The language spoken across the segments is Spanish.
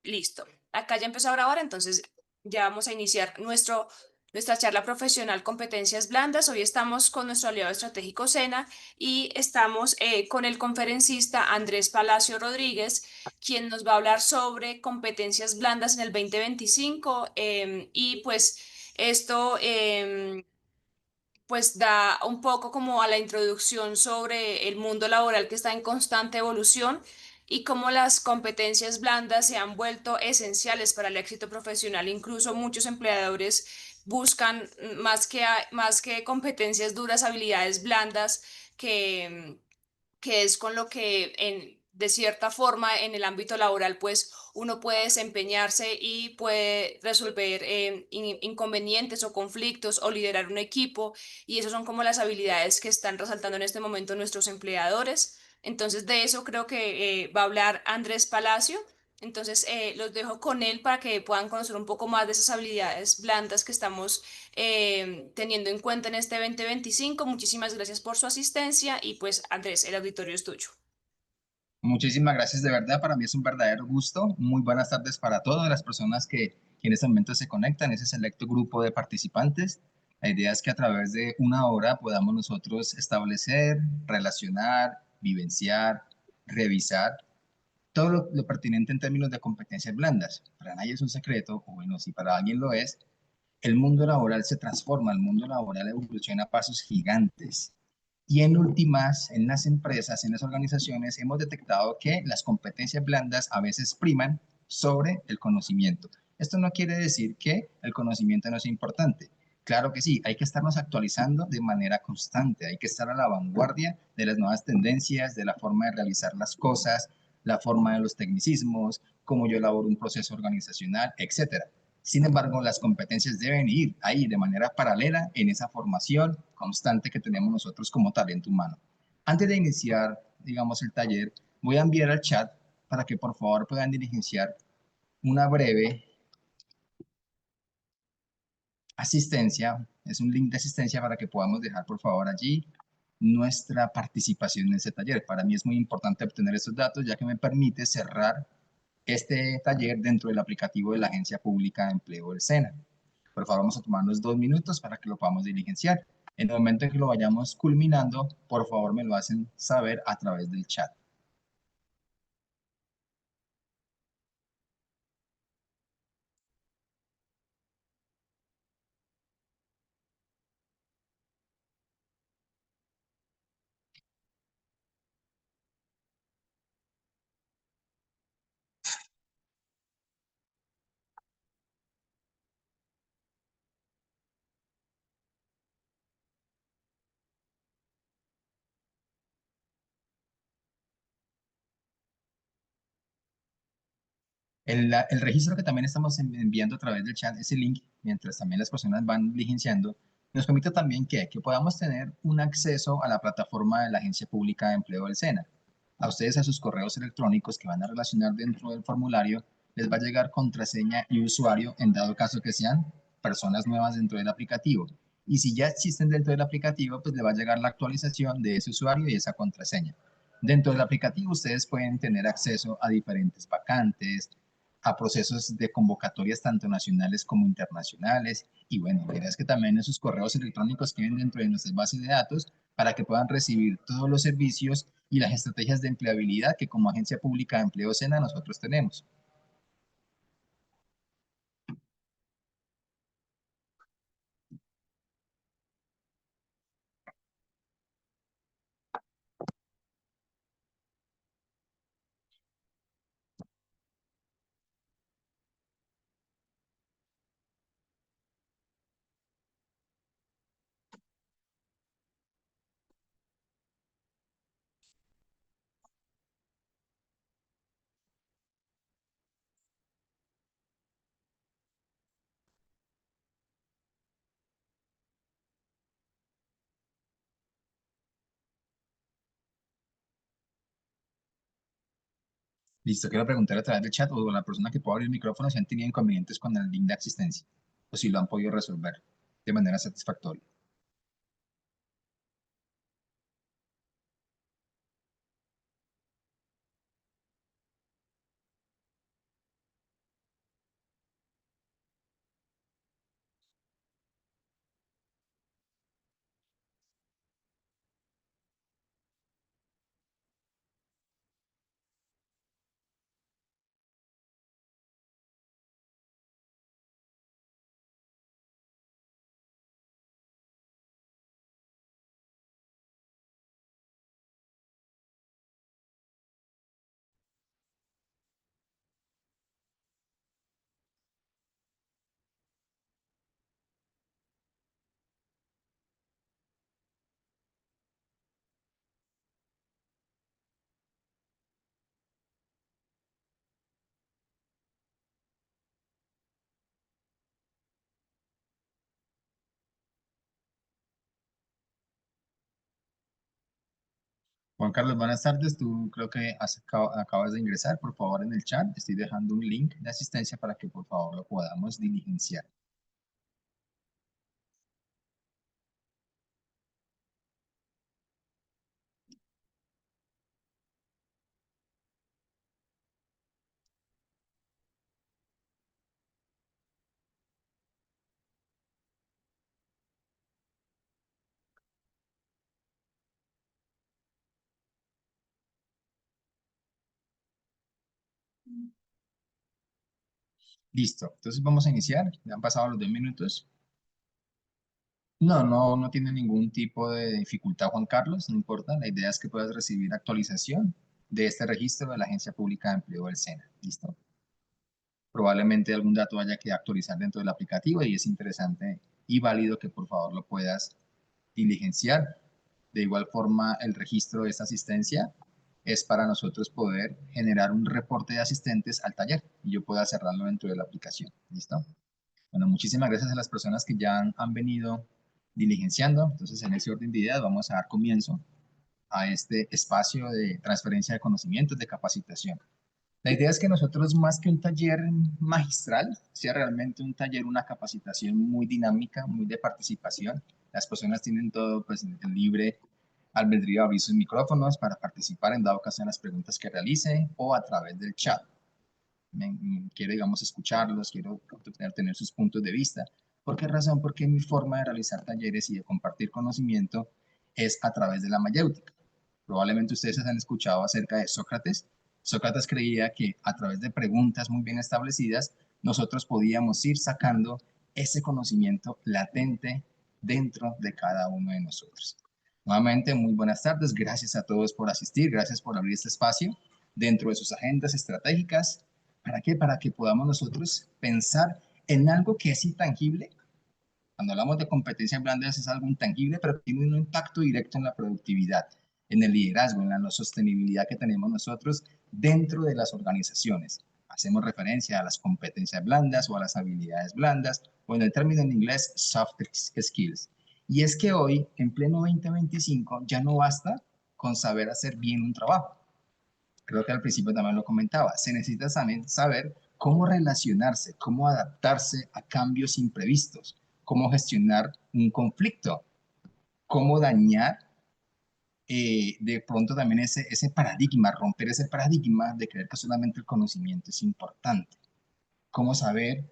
Listo. Acá ya empezó a grabar, entonces ya vamos a iniciar nuestra charla profesional Competencias Blandas. Hoy estamos con nuestro aliado estratégico SENA y estamos con el conferencista Andrés Palacio Rodríguez, quien nos va a hablar sobre competencias blandas en el 2025 y pues esto pues da un poco como a la introducción sobre el mundo laboral que está en constante evolución y cómo las competencias blandas se han vuelto esenciales para el éxito profesional. Incluso muchos empleadores buscan más que competencias duras, habilidades blandas que es con lo que de cierta forma en el ámbito laboral pues uno puede desempeñarse y puede resolver inconvenientes o conflictos o liderar un equipo y esas son como las habilidades que están resaltando en este momento nuestros empleadores. Entonces de eso creo que va a hablar Andrés Palacio. Entonces los dejo con él para que puedan conocer un poco más de esas habilidades blandas que estamos teniendo en cuenta en este 2025. Muchísimas gracias por su asistencia y pues Andrés, el auditorio es tuyo. Muchísimas gracias, de verdad. Para mí es un verdadero gusto. Muy buenas tardes para todas las personas que en este momento se conectan, ese selecto grupo de participantes. La idea es que a través de una hora podamos nosotros establecer, relacionar, vivenciar, revisar todo lo pertinente en términos de competencias blandas. Para nadie es un secreto, o bueno, si para alguien lo es, el mundo laboral se transforma, el mundo laboral evoluciona a pasos gigantes. Y en últimas, en las empresas, en las organizaciones, hemos detectado que las competencias blandas a veces priman sobre el conocimiento. Esto no quiere decir que el conocimiento no sea importante. Claro que sí, hay que estarnos actualizando de manera constante, hay que estar a la vanguardia de las nuevas tendencias, de la forma de realizar las cosas, la forma de los tecnicismos, cómo yo elaboro un proceso organizacional, etcétera. Sin embargo, las competencias deben ir ahí de manera paralela en esa formación constante que tenemos nosotros como talento humano. Antes de iniciar, digamos, el taller, voy a enviar al chat para que por favor puedan diligenciar una breve asistencia. Es un link de asistencia para que podamos dejar por favor allí nuestra participación en este taller. Para mí es muy importante obtener estos datos ya que me permite cerrar este taller dentro del aplicativo de la Agencia Pública de Empleo del SENA. Por favor, vamos a tomarnos 2 minutos para que lo podamos diligenciar. En el momento en que lo vayamos culminando, por favor me lo hacen saber a través del chat. El registro que también estamos enviando a través del chat, ese link, mientras también las personas van diligenciando, nos permite también que podamos tener un acceso a la plataforma de la Agencia Pública de Empleo del SENA. A ustedes, a sus correos electrónicos que van a relacionar dentro del formulario, les va a llegar contraseña y usuario en dado caso que sean personas nuevas dentro del aplicativo. Y si ya existen dentro del aplicativo, pues le va a llegar la actualización de ese usuario y esa contraseña. Dentro del aplicativo ustedes pueden tener acceso a diferentes vacantes, a procesos de convocatorias tanto nacionales como internacionales. Y bueno, la idea es que también esos correos electrónicos queden dentro de nuestras bases de datos para que puedan recibir todos los servicios y las estrategias de empleabilidad que como Agencia Pública de Empleo SENA nosotros tenemos. Listo, quiero preguntar a través del chat o a la persona que pueda abrir el micrófono si han tenido inconvenientes con el link de asistencia o si lo han podido resolver de manera satisfactoria. Juan Carlos, buenas tardes. Tú creo que acabas de ingresar. Por favor, en el chat estoy dejando un link de asistencia para que por favor lo podamos diligenciar. Listo. Entonces vamos a iniciar. Ya han pasado los 2 minutos. No tiene ningún tipo de dificultad, Juan Carlos. No importa. La idea es que puedas recibir actualización de este registro de la Agencia Pública de Empleo del SENA. ¿Listo? Probablemente algún dato haya que actualizar dentro del aplicativo y es interesante y válido que por favor lo puedas diligenciar. De igual forma, el registro de esta asistencia es para nosotros poder generar un reporte de asistentes al taller y yo pueda cerrarlo dentro de la aplicación. ¿Listo? Bueno, muchísimas gracias a las personas que ya han venido diligenciando. Entonces, en ese orden de ideas, vamos a dar comienzo a este espacio de transferencia de conocimientos, de capacitación. La idea es que nosotros, más que un taller magistral, sea realmente un taller, una capacitación muy dinámica, muy de participación. Las personas tienen todo pues, el libre albedrío de abrir sus micrófonos para participar en dado caso en las preguntas que realicen o a través del chat. Quiero, digamos, escucharlos, quiero tener sus puntos de vista. ¿Por qué razón? Porque mi forma de realizar talleres y de compartir conocimiento es a través de la mayéutica. Probablemente ustedes han escuchado acerca de Sócrates. Sócrates creía que a través de preguntas muy bien establecidas, nosotros podíamos ir sacando ese conocimiento latente dentro de cada uno de nosotros. Nuevamente, muy buenas tardes. Gracias a todos por asistir. Gracias por abrir este espacio dentro de sus agendas estratégicas. ¿Para qué? Para que podamos nosotros pensar en algo que es intangible. Cuando hablamos de competencias blandas es algo intangible, pero tiene un impacto directo en la productividad, en el liderazgo, en la sostenibilidad que tenemos nosotros dentro de las organizaciones. Hacemos referencia a las competencias blandas o a las habilidades blandas, o en el término en inglés, soft skills. Y es que hoy, en pleno 2025, ya no basta con saber hacer bien un trabajo. Creo que al principio también lo comentaba, se necesita también saber cómo relacionarse, cómo adaptarse a cambios imprevistos, cómo gestionar un conflicto, cómo dañar de pronto también ese paradigma, romper ese paradigma de creer que solamente el conocimiento es importante, cómo saber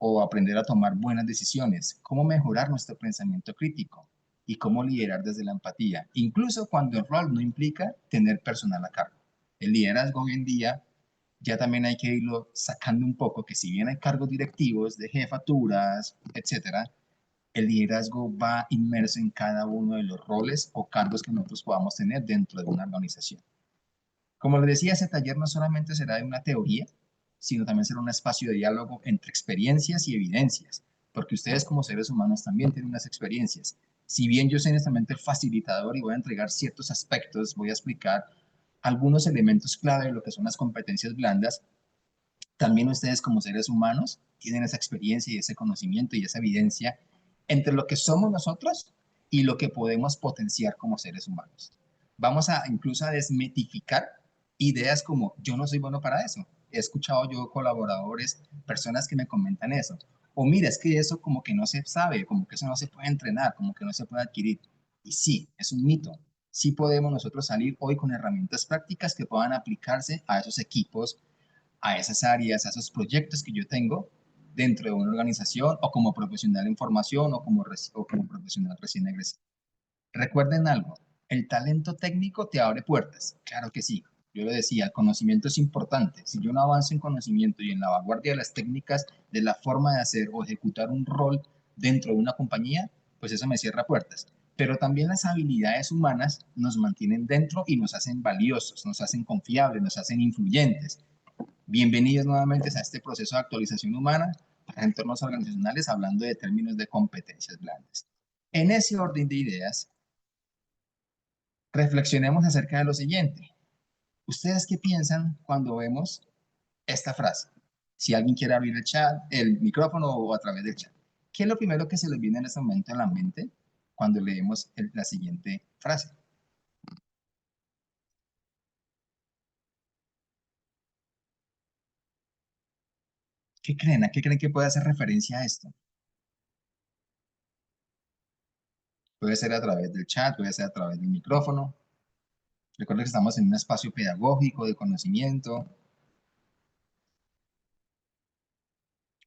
o aprender a tomar buenas decisiones, cómo mejorar nuestro pensamiento crítico y cómo liderar desde la empatía, incluso cuando el rol no implica tener personal a cargo. El liderazgo hoy en día ya también hay que irlo sacando un poco, que si bien hay cargos directivos de jefaturas, etcétera, el liderazgo va inmerso en cada uno de los roles o cargos que nosotros podamos tener dentro de una organización. Como les decía, ese taller no solamente será de una teoría, sino también será un espacio de diálogo entre experiencias y evidencias, porque ustedes como seres humanos también tienen unas experiencias. Si bien yo soy honestamente el facilitador y voy a entregar ciertos aspectos, voy a explicar algunos elementos clave de lo que son las competencias blandas, también ustedes como seres humanos tienen esa experiencia y ese conocimiento y esa evidencia entre lo que somos nosotros y lo que podemos potenciar como seres humanos. Vamos a incluso a desmitificar ideas como yo no soy bueno para eso. He escuchado yo colaboradores, personas que me comentan eso. O mira, es que eso como que no se sabe, como que eso no se puede entrenar, como que no se puede adquirir. Y sí, es un mito. Sí podemos nosotros salir hoy con herramientas prácticas que puedan aplicarse a esos equipos, a esas áreas, a esos proyectos que yo tengo dentro de una organización o como profesional en formación o como profesional recién egresado. Recuerden algo, el talento técnico te abre puertas, claro que sí. Yo lo decía, el conocimiento es importante. Si yo no avanzo en conocimiento y en la vanguardia de las técnicas, de la forma de hacer o ejecutar un rol dentro de una compañía, pues eso me cierra puertas. Pero también las habilidades humanas nos mantienen dentro y nos hacen valiosos, nos hacen confiables, nos hacen influyentes. Bienvenidos nuevamente a este proceso de actualización humana para entornos organizacionales, hablando de términos de competencias blandas. En ese orden de ideas, reflexionemos acerca de lo siguiente. ¿Ustedes qué piensan cuando vemos esta frase? Si alguien quiere abrir el chat, el micrófono o a través del chat. ¿Qué es lo primero que se les viene en este momento a la mente cuando leemos la siguiente frase? ¿Qué creen? ¿A qué creen que puede hacer referencia a esto? Puede ser a través del chat, puede ser a través del micrófono. Recuerden que estamos en un espacio pedagógico de conocimiento.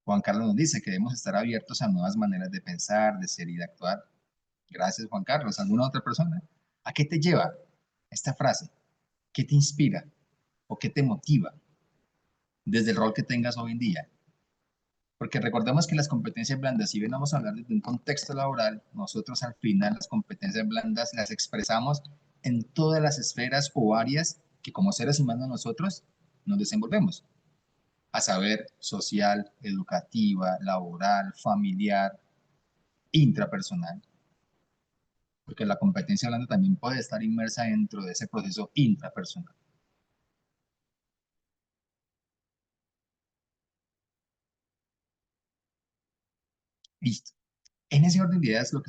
Juan Carlos nos dice que debemos estar abiertos a nuevas maneras de pensar, de ser y de actuar. Gracias, Juan Carlos. ¿Alguna otra persona? ¿A qué te lleva esta frase? ¿Qué te inspira? ¿O qué te motiva desde el rol que tengas hoy en día? Porque recordemos que las competencias blandas, si bien vamos a hablar desde un contexto laboral, nosotros al final las competencias blandas las expresamos en todas las esferas o áreas que como seres humanos nosotros nos desenvolvemos. A saber, social, educativa, laboral, familiar, intrapersonal. Porque la competencia blanda también puede estar inmersa dentro de ese proceso intrapersonal. Listo. En ese orden de ideas, lo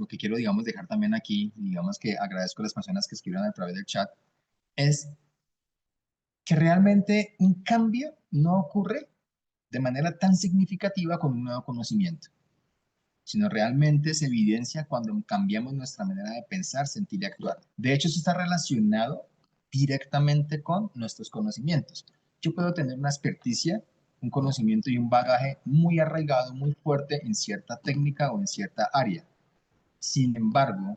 que quiero, digamos, dejar también aquí, digamos que agradezco a las personas que escriban a través del chat, es que realmente un cambio no ocurre de manera tan significativa con un nuevo conocimiento, sino realmente se evidencia cuando cambiamos nuestra manera de pensar, sentir y actuar. De hecho, eso está relacionado directamente con nuestros conocimientos. Yo puedo tener una experticia, un conocimiento y un bagaje muy arraigado, muy fuerte en cierta técnica o en cierta área. Sin embargo,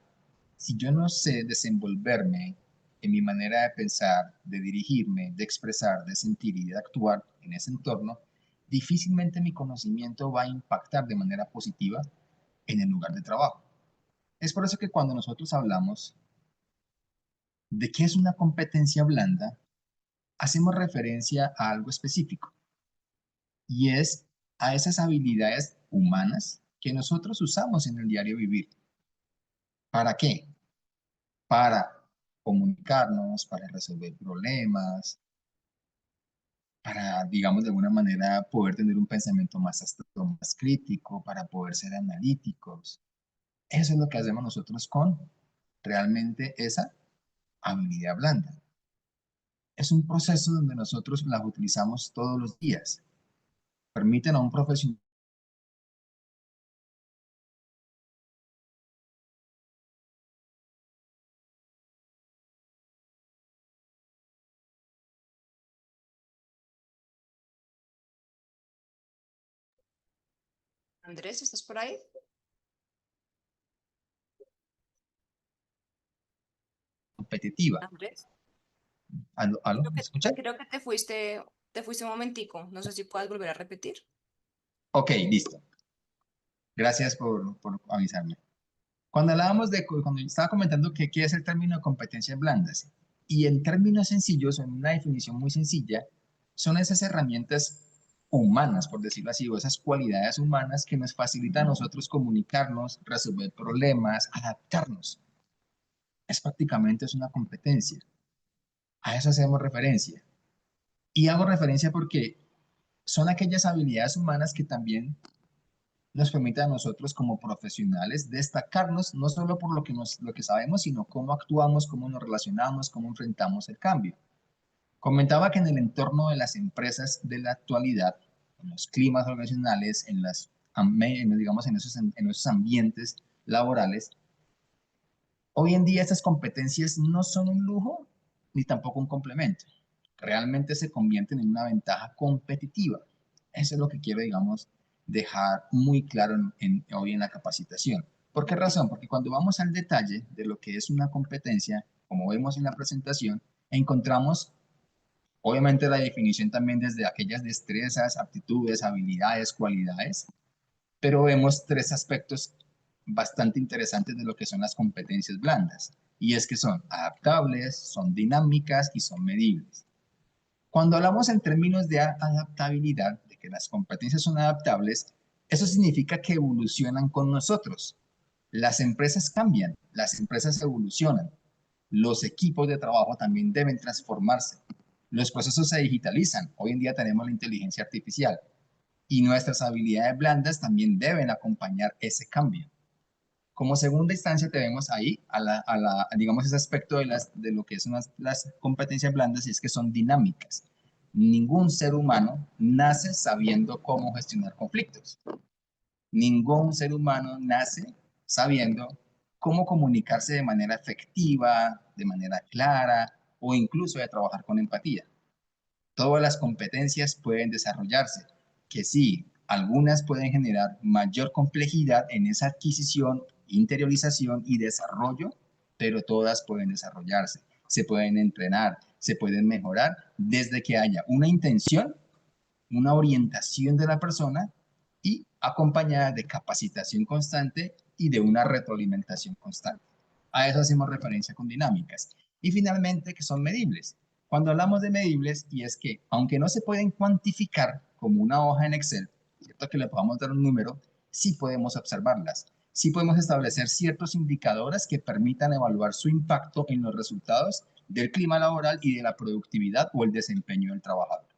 si yo no sé desenvolverme en mi manera de pensar, de dirigirme, de expresar, de sentir y de actuar en ese entorno, difícilmente mi conocimiento va a impactar de manera positiva en el lugar de trabajo. Es por eso que cuando nosotros hablamos de qué es una competencia blanda, hacemos referencia a algo específico y es a esas habilidades humanas que nosotros usamos en el diario vivir. ¿Para qué? Para comunicarnos, para resolver problemas, para, digamos, de alguna manera poder tener un pensamiento más abstracto, más crítico, para poder ser analíticos. Eso es lo que hacemos nosotros con realmente esa habilidad blanda. Es un proceso donde nosotros las utilizamos todos los días. Permiten a un profesional. Andrés, ¿estás por ahí? Competitiva. Andrés, ¿Aló, aló? creo ¿Me que, escuchan? creo que te fuiste un momentico. No sé si puedes volver a repetir. Ok, listo. Gracias por avisarme. Cuando hablábamos cuando yo estaba comentando que qué es el término de competencias blandas, y en términos sencillos, en una definición muy sencilla, son esas herramientas humanas, por decirlo así, o esas cualidades humanas que nos facilitan a nosotros comunicarnos, resolver problemas, adaptarnos. Es prácticamente es una competencia. A eso hacemos referencia. Y hago referencia porque son aquellas habilidades humanas que también nos permite a nosotros como profesionales destacarnos no solo por lo que sabemos, sino cómo actuamos, cómo nos relacionamos, cómo enfrentamos el cambio. Comentaba que en el entorno de las empresas de la actualidad, en los climas organizacionales, digamos, en esos ambientes laborales, hoy en día estas competencias no son un lujo ni tampoco un complemento. Realmente se convierten en una ventaja competitiva. Eso es lo que quiero, digamos, dejar muy claro hoy en la capacitación. ¿Por qué razón? Porque cuando vamos al detalle de lo que es una competencia, como vemos en la presentación, encontramos obviamente la definición también desde aquellas destrezas, aptitudes, habilidades, cualidades, pero vemos tres aspectos bastante interesantes de lo que son las competencias blandas, y es que son adaptables, son dinámicas y son medibles. Cuando hablamos en términos de adaptabilidad, de que las competencias son adaptables, eso significa que evolucionan con nosotros. Las empresas cambian, las empresas evolucionan, los equipos de trabajo también deben transformarse, los procesos se digitalizan, hoy en día tenemos la inteligencia artificial, y nuestras habilidades blandas también deben acompañar ese cambio. Como segunda instancia tenemos ahí digamos, ese aspecto de lo que son las competencias blandas y es que son dinámicas. Ningún ser humano nace sabiendo cómo gestionar conflictos. Ningún ser humano nace sabiendo cómo comunicarse de manera efectiva, de manera clara o incluso de trabajar con empatía. Todas las competencias pueden desarrollarse, que sí, algunas pueden generar mayor complejidad en esa adquisición, interiorización y desarrollo, pero todas pueden desarrollarse, se pueden entrenar, se pueden mejorar desde que haya una intención, una orientación de la persona y acompañada de capacitación constante y de una retroalimentación constante. A eso hacemos referencia con dinámicas. Y finalmente, que son medibles. Cuando hablamos de medibles, y es que, aunque no se pueden cuantificar como una hoja en Excel, ¿cierto? Que le podamos dar un número, sí podemos observarlas. Sí podemos establecer ciertos indicadores que permitan evaluar su impacto en los resultados del clima laboral y de la productividad o el desempeño del trabajador.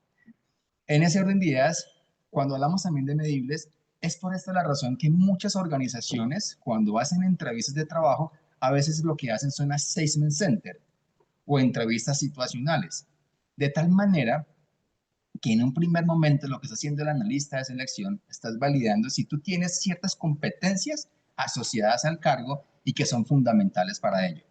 En ese orden de ideas, cuando hablamos también de medibles, es por esta la razón que muchas organizaciones, cuando hacen entrevistas de trabajo, a veces lo que hacen son assessment center o entrevistas situacionales, de tal manera que en un primer momento lo que está haciendo el analista de selección, estás validando si tú tienes ciertas competencias asociadas al cargo y que son fundamentales para ello.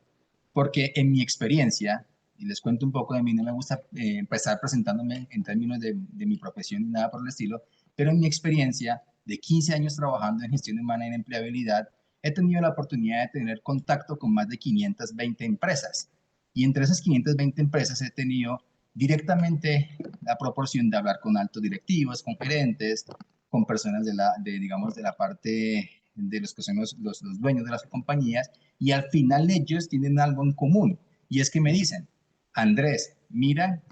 Porque en mi experiencia, y les cuento un poco de mí, no me gusta empezar presentándome en términos de mi profesión ni nada por el estilo, pero en mi experiencia de 15 años trabajando en gestión humana y en empleabilidad, he tenido la oportunidad de tener contacto con más de 520 empresas. Y entre esas 520 empresas he tenido directamente la proporción de hablar con altos directivos, con gerentes, con personas digamos, de la parte de los que son los dueños de las compañías, y al final ellos tienen algo en común, y es que me dicen, Andrés, mira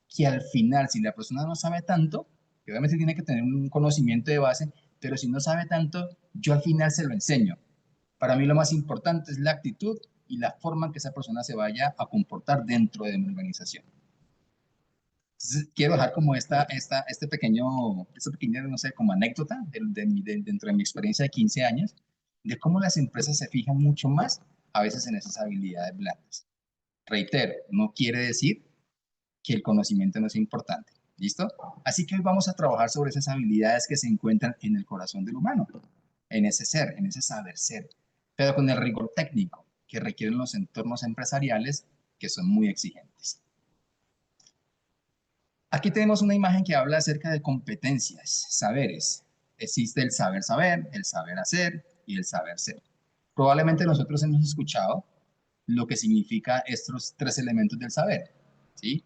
que al final, si la persona no sabe tanto, que obviamente tiene que tener un conocimiento de base, pero si no sabe tanto, yo al final se lo enseño. Para mí lo más importante es la actitud y la forma en que esa persona se vaya a comportar dentro de mi organización. Entonces, quiero dejar como esta pequeña, no sé, como anécdota dentro de mi experiencia de 15 años, de cómo las empresas se fijan mucho más a veces en esas habilidades blandas. Reitero, no quiere decir que el conocimiento no es importante. ¿Listo? Así que hoy vamos a trabajar sobre esas habilidades que se encuentran en el corazón del humano, en ese ser, en ese saber ser, pero con el rigor técnico que requieren los entornos empresariales que son muy exigentes. Aquí tenemos una imagen que habla acerca de competencias, saberes. Existe el saber saber, el saber hacer y el saber ser. Probablemente nosotros hemos escuchado lo que significa estos tres elementos del saber, ¿sí?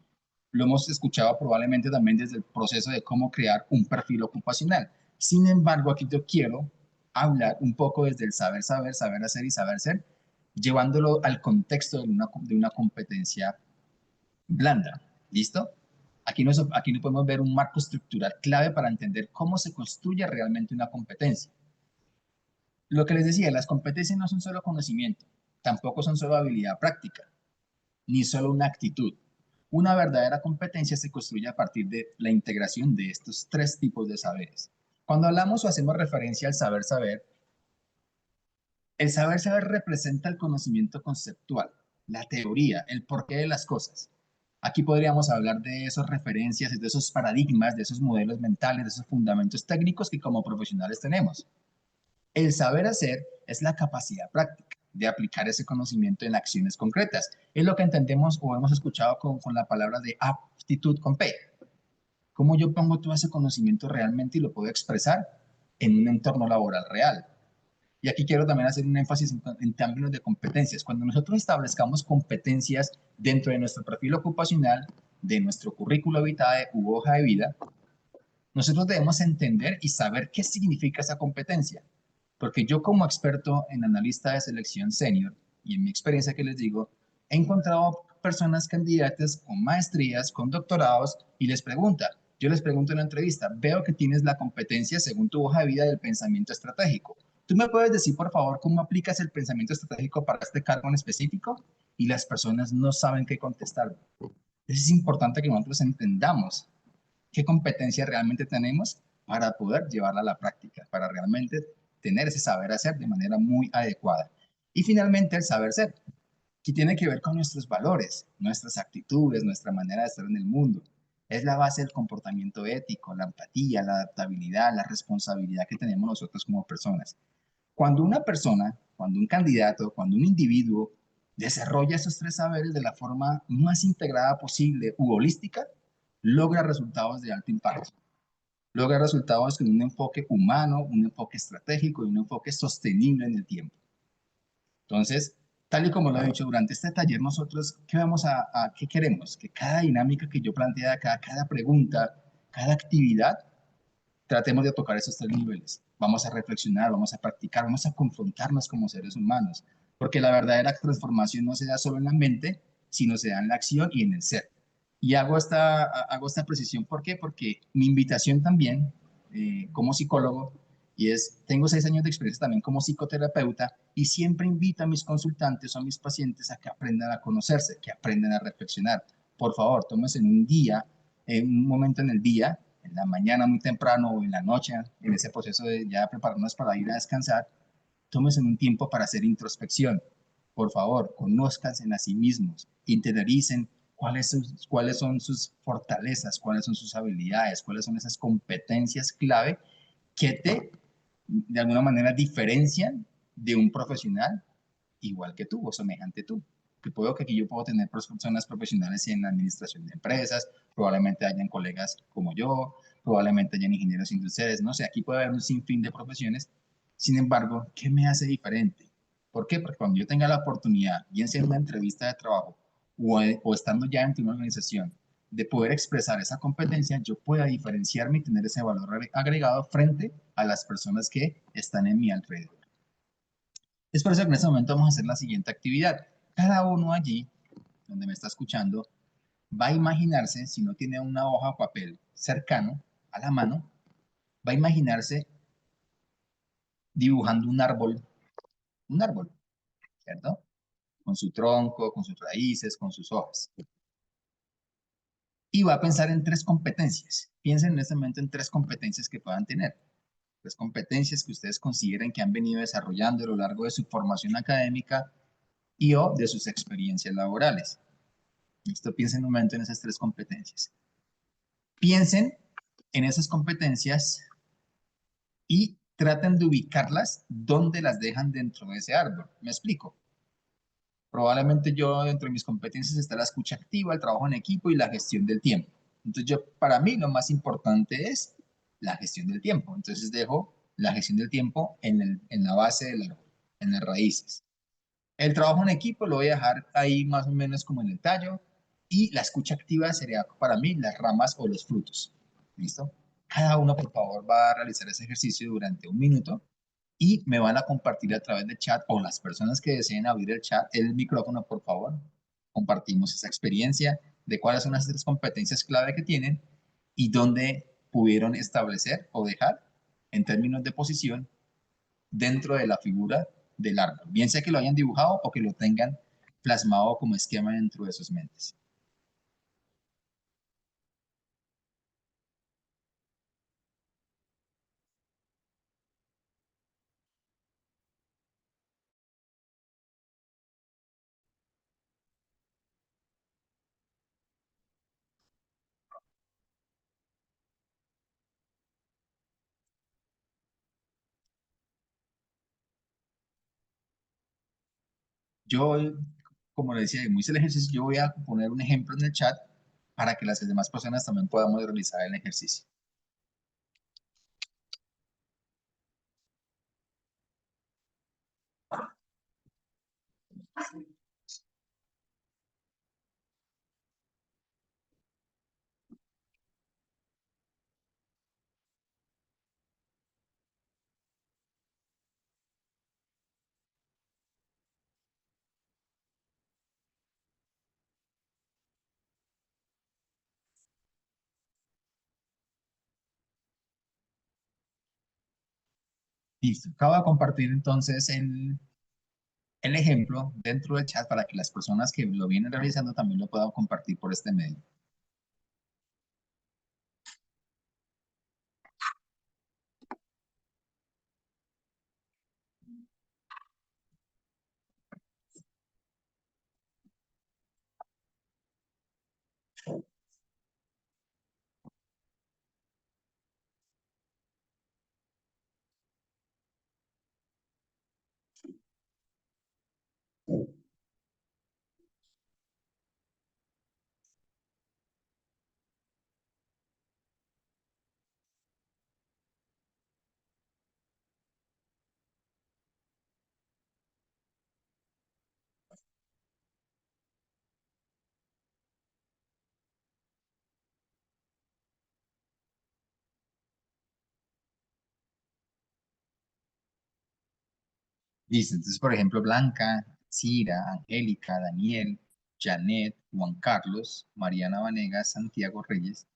Lo hemos escuchado probablemente también desde el proceso de cómo crear un perfil ocupacional. Sin embargo, aquí yo quiero hablar un poco desde el saber saber, saber hacer y saber ser, llevándolo al contexto de una competencia blanda. ¿Listo? Aquí no podemos ver un marco estructural clave para entender cómo se construye realmente una competencia. Lo que les decía, las competencias no son solo conocimiento, tampoco son solo habilidad práctica, ni solo una actitud. Una verdadera competencia se construye a partir de la integración de estos tres tipos de saberes. Cuando hablamos o hacemos referencia al saber saber, el saber saber representa el conocimiento conceptual, la teoría, el porqué de las cosas. Aquí podríamos hablar de esas referencias, de esos paradigmas, de esos modelos mentales, de esos fundamentos técnicos que como profesionales tenemos. El saber hacer es la capacidad práctica de aplicar ese conocimiento en acciones concretas. Es lo que entendemos o hemos escuchado con la palabra de aptitud con P. ¿Cómo yo pongo todo ese conocimiento realmente y lo puedo expresar en un entorno laboral real? Y aquí quiero también hacer un énfasis en términos de competencias. Cuando nosotros establezcamos competencias dentro de nuestro perfil ocupacional, de nuestro currículo vitae u hoja de vida, nosotros debemos entender y saber qué significa esa competencia. Porque yo como experto en analista de selección senior y en mi experiencia que les digo, he encontrado personas candidatas con maestrías, con doctorados y yo les pregunto en la entrevista, veo que tienes la competencia según tu hoja de vida del pensamiento estratégico. ¿Tú me puedes decir, por favor, cómo aplicas el pensamiento estratégico para este cargo en específico? Y las personas no saben qué contestar. Es importante que nosotros entendamos qué competencia realmente tenemos para poder llevarla a la práctica, para realmente tener ese saber hacer de manera muy adecuada. Y finalmente el saber ser, que tiene que ver con nuestros valores, nuestras actitudes, nuestra manera de estar en el mundo. Es la base del comportamiento ético, la empatía, la adaptabilidad, la responsabilidad que tenemos nosotros como personas. Cuando una persona, cuando un candidato, cuando un individuo desarrolla esos tres saberes de la forma más integrada posible u holística, logra resultados de alto impacto. Logra resultados con un enfoque humano, un enfoque estratégico y un enfoque sostenible en el tiempo. Entonces, tal y como lo he dicho durante este taller, nosotros, ¿qué vamos qué queremos? Que cada dinámica que yo planteé acá, cada pregunta, cada actividad, tratemos de tocar esos tres niveles. Vamos a reflexionar, vamos a practicar, vamos a confrontarnos como seres humanos, porque la verdadera transformación no se da solo en la mente, sino se da en la acción y en el ser. Y hago esta precisión, ¿por qué? Porque mi invitación también, como psicólogo, y tengo 6 años de experiencia también como psicoterapeuta, y siempre invito a mis consultantes o a mis pacientes a que aprendan a conocerse, que aprendan a reflexionar. Por favor, tómense en un día, en un momento en el día, en la mañana muy temprano o en la noche, en ese proceso de ya prepararnos para ir a descansar, tómense un tiempo para hacer introspección. Por favor, conózcanse a sí mismos, interioricen cuáles son sus fortalezas, cuáles son sus habilidades, cuáles son esas competencias clave que de alguna manera, diferencian de un profesional igual que tú o semejante tú. Que puedo que aquí yo puedo tener personas profesionales en la administración de empresas, probablemente hayan colegas como yo, probablemente hayan ingenieros industriales, no sé, aquí puede haber un sinfín de profesiones. Sin embargo, ¿qué me hace diferente? ¿Por qué? Porque cuando yo tenga la oportunidad, bien sea en una entrevista de trabajo o estando ya en una organización, de poder expresar esa competencia, yo pueda diferenciarme y tener ese valor agregado frente a las personas que están en mi alrededor. Es por eso que en este momento vamos a hacer la siguiente actividad. Cada uno allí, donde me está escuchando, va a imaginarse, si no tiene una hoja o papel cercano a la mano, va a imaginarse dibujando un árbol, ¿cierto? Con su tronco, con sus raíces, con sus hojas. Y va a pensar en tres competencias. Piensen en este momento en tres competencias que puedan tener. Tres competencias que ustedes consideren que han venido desarrollando a lo largo de su formación académica y o de sus experiencias laborales. Listo, piensen un momento en esas tres competencias. Piensen en esas competencias y traten de ubicarlas donde las dejan dentro de ese árbol. ¿Me explico? Probablemente yo dentro de mis competencias está la escucha activa, el trabajo en equipo y la gestión del tiempo. Entonces para mí lo más importante es la gestión del tiempo. Entonces dejo la gestión del tiempo en la base del árbol, en las raíces. El trabajo en equipo lo voy a dejar ahí más o menos como en el tallo y la escucha activa sería para mí las ramas o los frutos. ¿Listo? Cada uno, por favor, va a realizar ese ejercicio durante 1 minuto y me van a compartir a través del chat o las personas que deseen abrir el chat, el micrófono, por favor. Compartimos esa experiencia de cuáles son las tres competencias clave que tienen y dónde pudieron establecer o dejar en términos de posición dentro de la figura del árbol, bien sea que lo hayan dibujado o que lo tengan plasmado como esquema dentro de sus mentes. Yo, como le decía, muy el ejercicio, yo voy a poner un ejemplo en el chat para que las demás personas también podamos realizar el ejercicio. Listo. Acabo de compartir entonces el ejemplo dentro del chat para que las personas que lo vienen realizando también lo puedan compartir por este medio. Listo, entonces, por ejemplo, Blanca, Cira, Angélica, Daniel, Janet, Juan Carlos, Mariana Vanegas, Santiago Reyes.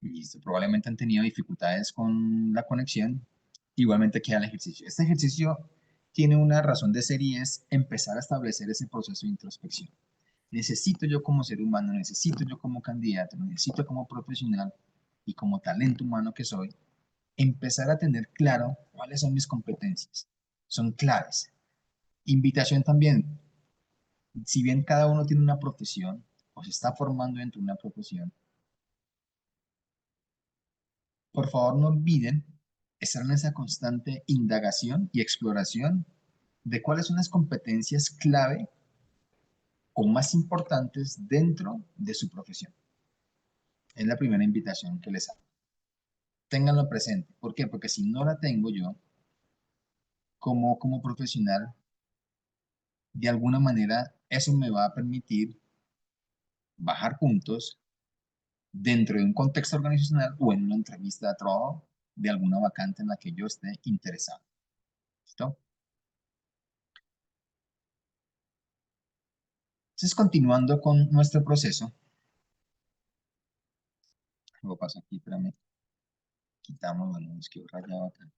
Listo, probablemente han tenido dificultades con la conexión. Igualmente queda el ejercicio. Este ejercicio tiene una razón de ser y es empezar a establecer ese proceso de introspección. Necesito yo como ser humano, necesito yo como candidato, necesito como profesional y como talento humano que soy, empezar a tener claro cuáles son mis competencias. Son claves. Invitación también, si bien cada uno tiene una profesión o se está formando dentro de una profesión, por favor no olviden estar en esa constante indagación y exploración de cuáles son las competencias clave o más importantes dentro de su profesión. Es la primera invitación que les hago. Ténganlo presente. ¿Por qué? Porque si no la tengo yo como profesional, de alguna manera eso me va a permitir bajar puntos dentro de un contexto organizacional o en una entrevista de trabajo de alguna vacante en la que yo esté interesado. ¿Listo? Entonces, continuando con nuestro proceso, algo pasa aquí, espérame, quitamos, bueno, nos quedó rayado acá.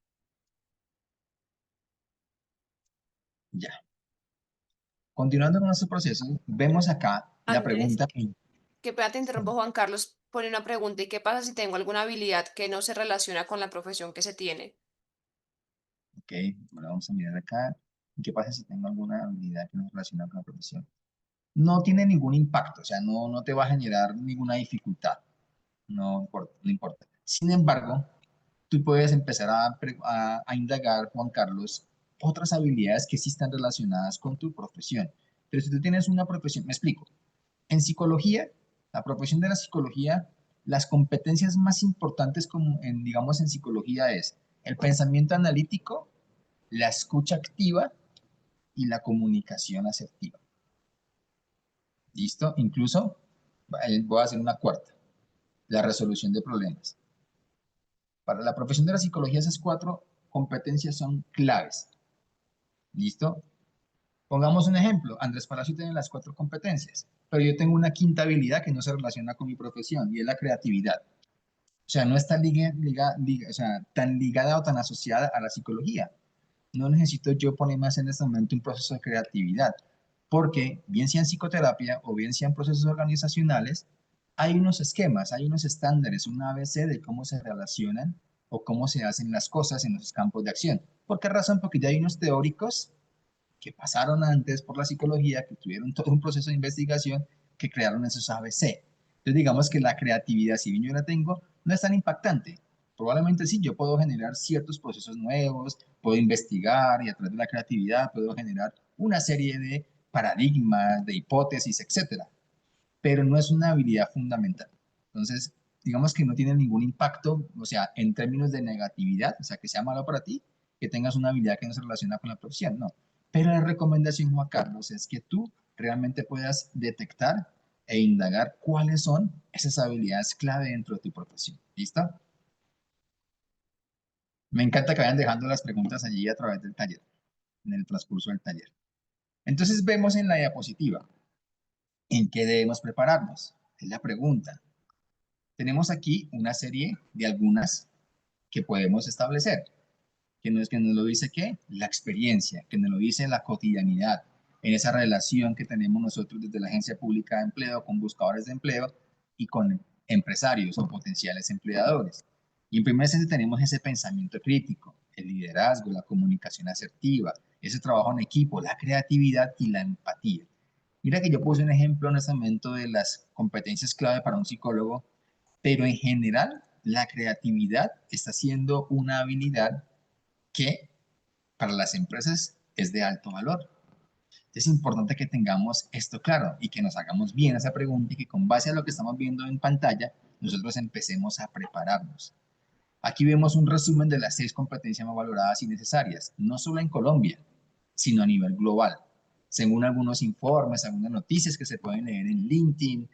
Ya. Continuando con nuestro proceso, vemos acá la Andrés, pregunta. qué pena te interrumpo, Juan Carlos, pone una pregunta. ¿Y qué pasa si tengo alguna habilidad que no se relaciona con la profesión que se tiene? Ok, ahora vamos a mirar acá. ¿Qué pasa si tengo alguna habilidad que no se relaciona con la profesión? No tiene ningún impacto, o sea, no te va a generar ninguna dificultad. No importa, no importa. Sin embargo, tú puedes empezar a indagar, Juan Carlos, otras habilidades que sí están relacionadas con tu profesión. Pero si tú tienes una profesión, me explico, en psicología, la profesión de la psicología, las competencias más importantes como en, digamos, en psicología es el pensamiento analítico, la escucha activa y la comunicación asertiva. ¿Listo? Incluso voy a hacer una cuarta, la resolución de problemas. Para la profesión de la psicología, esas cuatro competencias son claves. ¿Listo? Pongamos un ejemplo. Andrés Palacio tiene las cuatro competencias, pero yo tengo una quinta habilidad que no se relaciona con mi profesión y es la creatividad. O sea, no está o sea, tan ligada o tan asociada a la psicología. No necesito yo poner más en este momento un proceso de creatividad, porque bien sea en psicoterapia o bien sea en procesos organizacionales, hay unos esquemas, hay unos estándares, un ABC de cómo se relacionan o cómo se hacen las cosas en los campos de acción. ¿Por qué razón? Porque ya hay unos teóricos que pasaron antes por la psicología, que tuvieron todo un proceso de investigación, que crearon esos ABC. Entonces, digamos que la creatividad, si bien yo la tengo, no es tan impactante. Probablemente sí, yo puedo generar ciertos procesos nuevos, puedo investigar y a través de la creatividad puedo generar una serie de paradigmas, de hipótesis, etcétera, pero no es una habilidad fundamental. Entonces, digamos que no tiene ningún impacto, o sea, en términos de negatividad, o sea, que sea malo para ti, que tengas una habilidad que no se relaciona con la profesión, no. Pero la recomendación, Juan Carlos, es que tú realmente puedas detectar e indagar cuáles son esas habilidades clave dentro de tu profesión. ¿Listo? Me encanta que vayan dejando las preguntas allí a través del taller, en el transcurso del taller. Entonces vemos en la diapositiva en qué debemos prepararnos. Es la pregunta. Tenemos aquí una serie de algunas que podemos establecer, que nos lo dice ¿qué? La experiencia, que nos lo dice la cotidianidad, en esa relación que tenemos nosotros desde la agencia pública de empleo con buscadores de empleo y con empresarios o potenciales empleadores. Y en primer instancia tenemos ese pensamiento crítico, el liderazgo, la comunicación asertiva, ese trabajo en equipo, la creatividad y la empatía. Mira que yo puse un ejemplo en este momento de las competencias clave para un psicólogo pero en general la creatividad está siendo una habilidad que para las empresas es de alto valor. Es importante que tengamos esto claro y que nos hagamos bien esa pregunta y que con base a lo que estamos viendo en pantalla, nosotros empecemos a prepararnos. Aquí vemos un resumen de las 6 competencias más valoradas y necesarias, no solo en Colombia, sino a nivel global, según algunos informes, algunas noticias que se pueden leer en LinkedIn,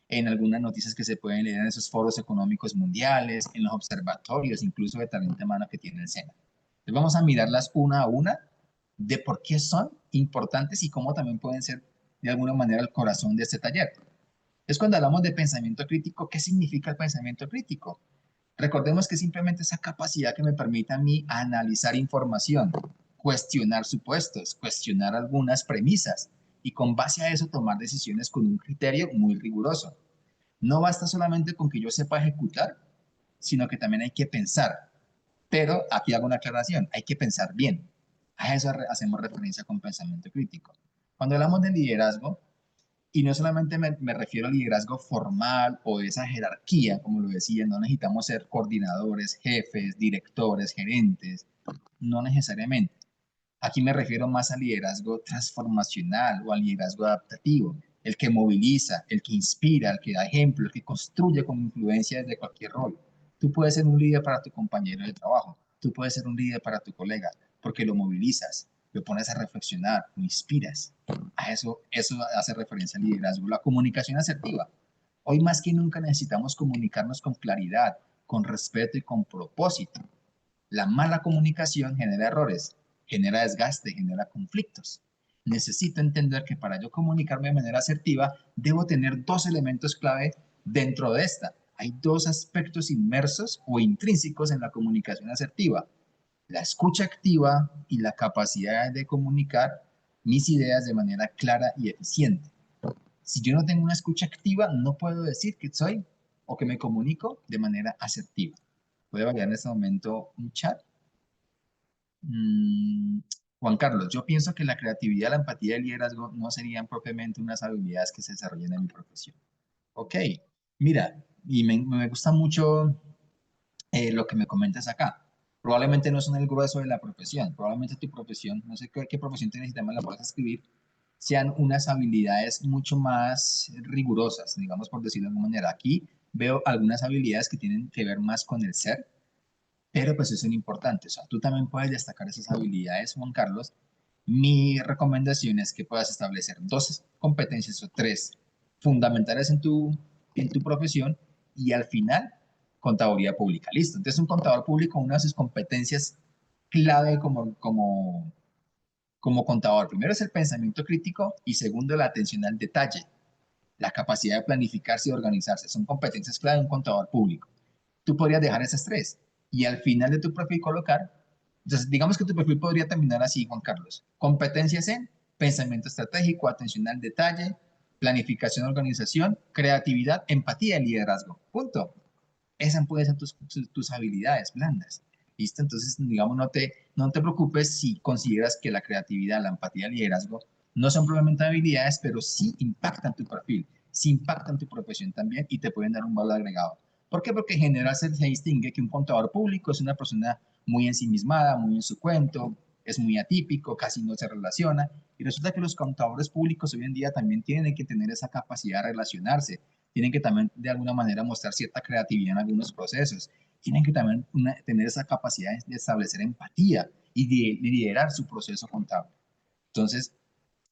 en algunas noticias que se pueden leer en esos foros económicos mundiales, en los observatorios, incluso de talento humano que tiene el SENA. Entonces vamos a mirarlas una a una de por qué son importantes y cómo también pueden ser de alguna manera el corazón de este taller. Es cuando hablamos de pensamiento crítico, ¿qué significa el pensamiento crítico? Recordemos que simplemente esa capacidad que me permite a mí analizar información, cuestionar supuestos, cuestionar algunas premisas y con base a eso tomar decisiones con un criterio muy riguroso. No basta solamente con que yo sepa ejecutar, sino que también hay que pensar. Pero aquí hago una aclaración, hay que pensar bien. A eso hacemos referencia con pensamiento crítico. Cuando hablamos de liderazgo, y no solamente me refiero al liderazgo formal o esa jerarquía, como lo decía, no necesitamos ser coordinadores, jefes, directores, gerentes, no necesariamente. Aquí me refiero más al liderazgo transformacional o al liderazgo adaptativo, el que moviliza, el que inspira, el que da ejemplo, el que construye con influencia desde cualquier rol. Tú puedes ser un líder para tu compañero de trabajo, tú puedes ser un líder para tu colega, porque lo movilizas, lo pones a reflexionar, lo inspiras. A eso hace referencia al liderazgo. La comunicación asertiva. Hoy más que nunca necesitamos comunicarnos con claridad, con respeto y con propósito. La mala comunicación genera errores, genera desgaste, genera conflictos. Necesito entender que para yo comunicarme de manera asertiva, debo tener 2 elementos clave dentro de esta. Hay 2 aspectos inmersos o intrínsecos en la comunicación asertiva: la escucha activa y la capacidad de comunicar mis ideas de manera clara y eficiente. Si yo no tengo una escucha activa, no puedo decir que soy o que me comunico de manera asertiva. Voy a validar en este momento un chat. Mm, Juan Carlos, yo pienso que la creatividad, la empatía y el liderazgo no serían propiamente unas habilidades que se desarrollan en mi profesión. Ok, mira, y me gusta mucho lo que me comentas acá. Probablemente no son el grueso de la profesión, probablemente tu profesión, no sé qué profesión tienes y también la puedes escribir, sean unas habilidades mucho más rigurosas, digamos por decirlo de alguna manera. Aquí veo algunas habilidades que tienen que ver más con el ser, pero pues son importantes. O sea, tú también puedes destacar esas habilidades, Juan Carlos. Mi recomendación es que puedas establecer 2 competencias o 3 fundamentales en tu profesión y al final contaduría pública. Listo. Entonces un contador público, una de sus competencias clave como contador, primero es el pensamiento crítico y segundo la atención al detalle, la capacidad de planificarse y organizarse. Son competencias clave de un contador público. Tú podrías dejar esas 3 y al final de tu perfil colocar, entonces digamos que tu perfil podría terminar así, Juan Carlos: competencias en pensamiento estratégico, atención al detalle, planificación, organización, creatividad, empatía y liderazgo. Punto. Esas pueden ser tus habilidades blandas. ¿Listo? Entonces, digamos, no te preocupes si consideras que la creatividad, la empatía y el liderazgo no son probablemente habilidades, pero sí impactan tu perfil, sí impactan tu profesión también y te pueden dar un valor agregado. ¿Por qué? Porque en general se distingue que un contador público es una persona muy ensimismada, muy en su cuento, es muy atípico, casi no se relaciona. Y resulta que los contadores públicos hoy en día también tienen que tener esa capacidad de relacionarse, tienen que también de alguna manera mostrar cierta creatividad en algunos procesos, tienen que también tener esa capacidad de establecer empatía y de liderar su proceso contable. Entonces,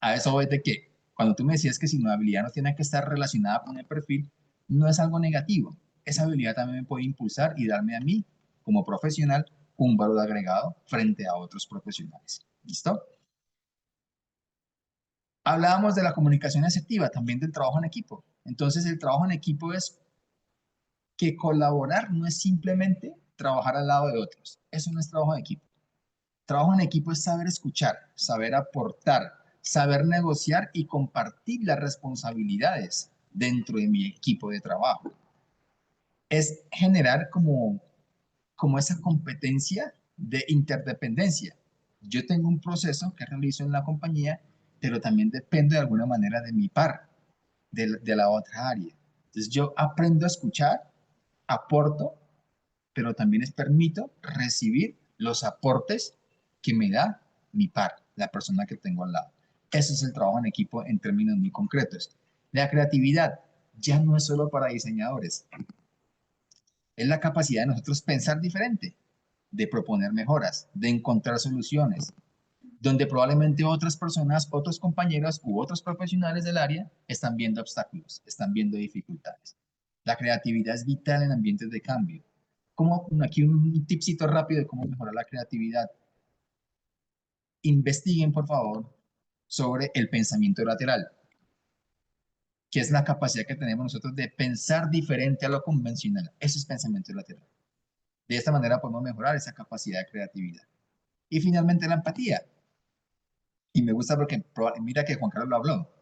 a eso voy de que cuando tú me decías que si una habilidad no tiene que estar relacionada con el perfil, no es algo negativo. Esa habilidad también me puede impulsar y darme a mí, como profesional, un valor agregado frente a otros profesionales. ¿Listo? Hablábamos de la comunicación asertiva, también del trabajo en equipo. Entonces, el trabajo en equipo es que colaborar no es simplemente trabajar al lado de otros. Eso no es trabajo en equipo. Trabajo en equipo es saber escuchar, saber aportar, saber negociar y compartir las responsabilidades dentro de mi equipo de trabajo. Es generar como esa competencia de interdependencia. Yo tengo un proceso que realizo en la compañía, pero también depende de alguna manera de mi par, de la otra área. Entonces yo aprendo a escuchar aporto, pero también les permito recibir los aportes que me da mi par, la persona que tengo al lado. Eso es el trabajo en equipo en términos muy concretos. La creatividad ya no es solo para diseñadores, es la capacidad de nosotros pensar diferente, de proponer mejoras, de encontrar soluciones, donde probablemente otras personas, otros compañeros u otros profesionales del área están viendo obstáculos, están viendo dificultades. La creatividad es vital en ambientes de cambio. Como aquí un tipcito rápido de cómo mejorar la creatividad. Investiguen, por favor, sobre el pensamiento lateral, que es la capacidad que tenemos nosotros de pensar diferente a lo convencional. Eso es pensamiento lateral. De esta manera podemos mejorar esa capacidad de creatividad. Y finalmente la empatía. Y me gusta porque mira que Juan Carlos lo habló.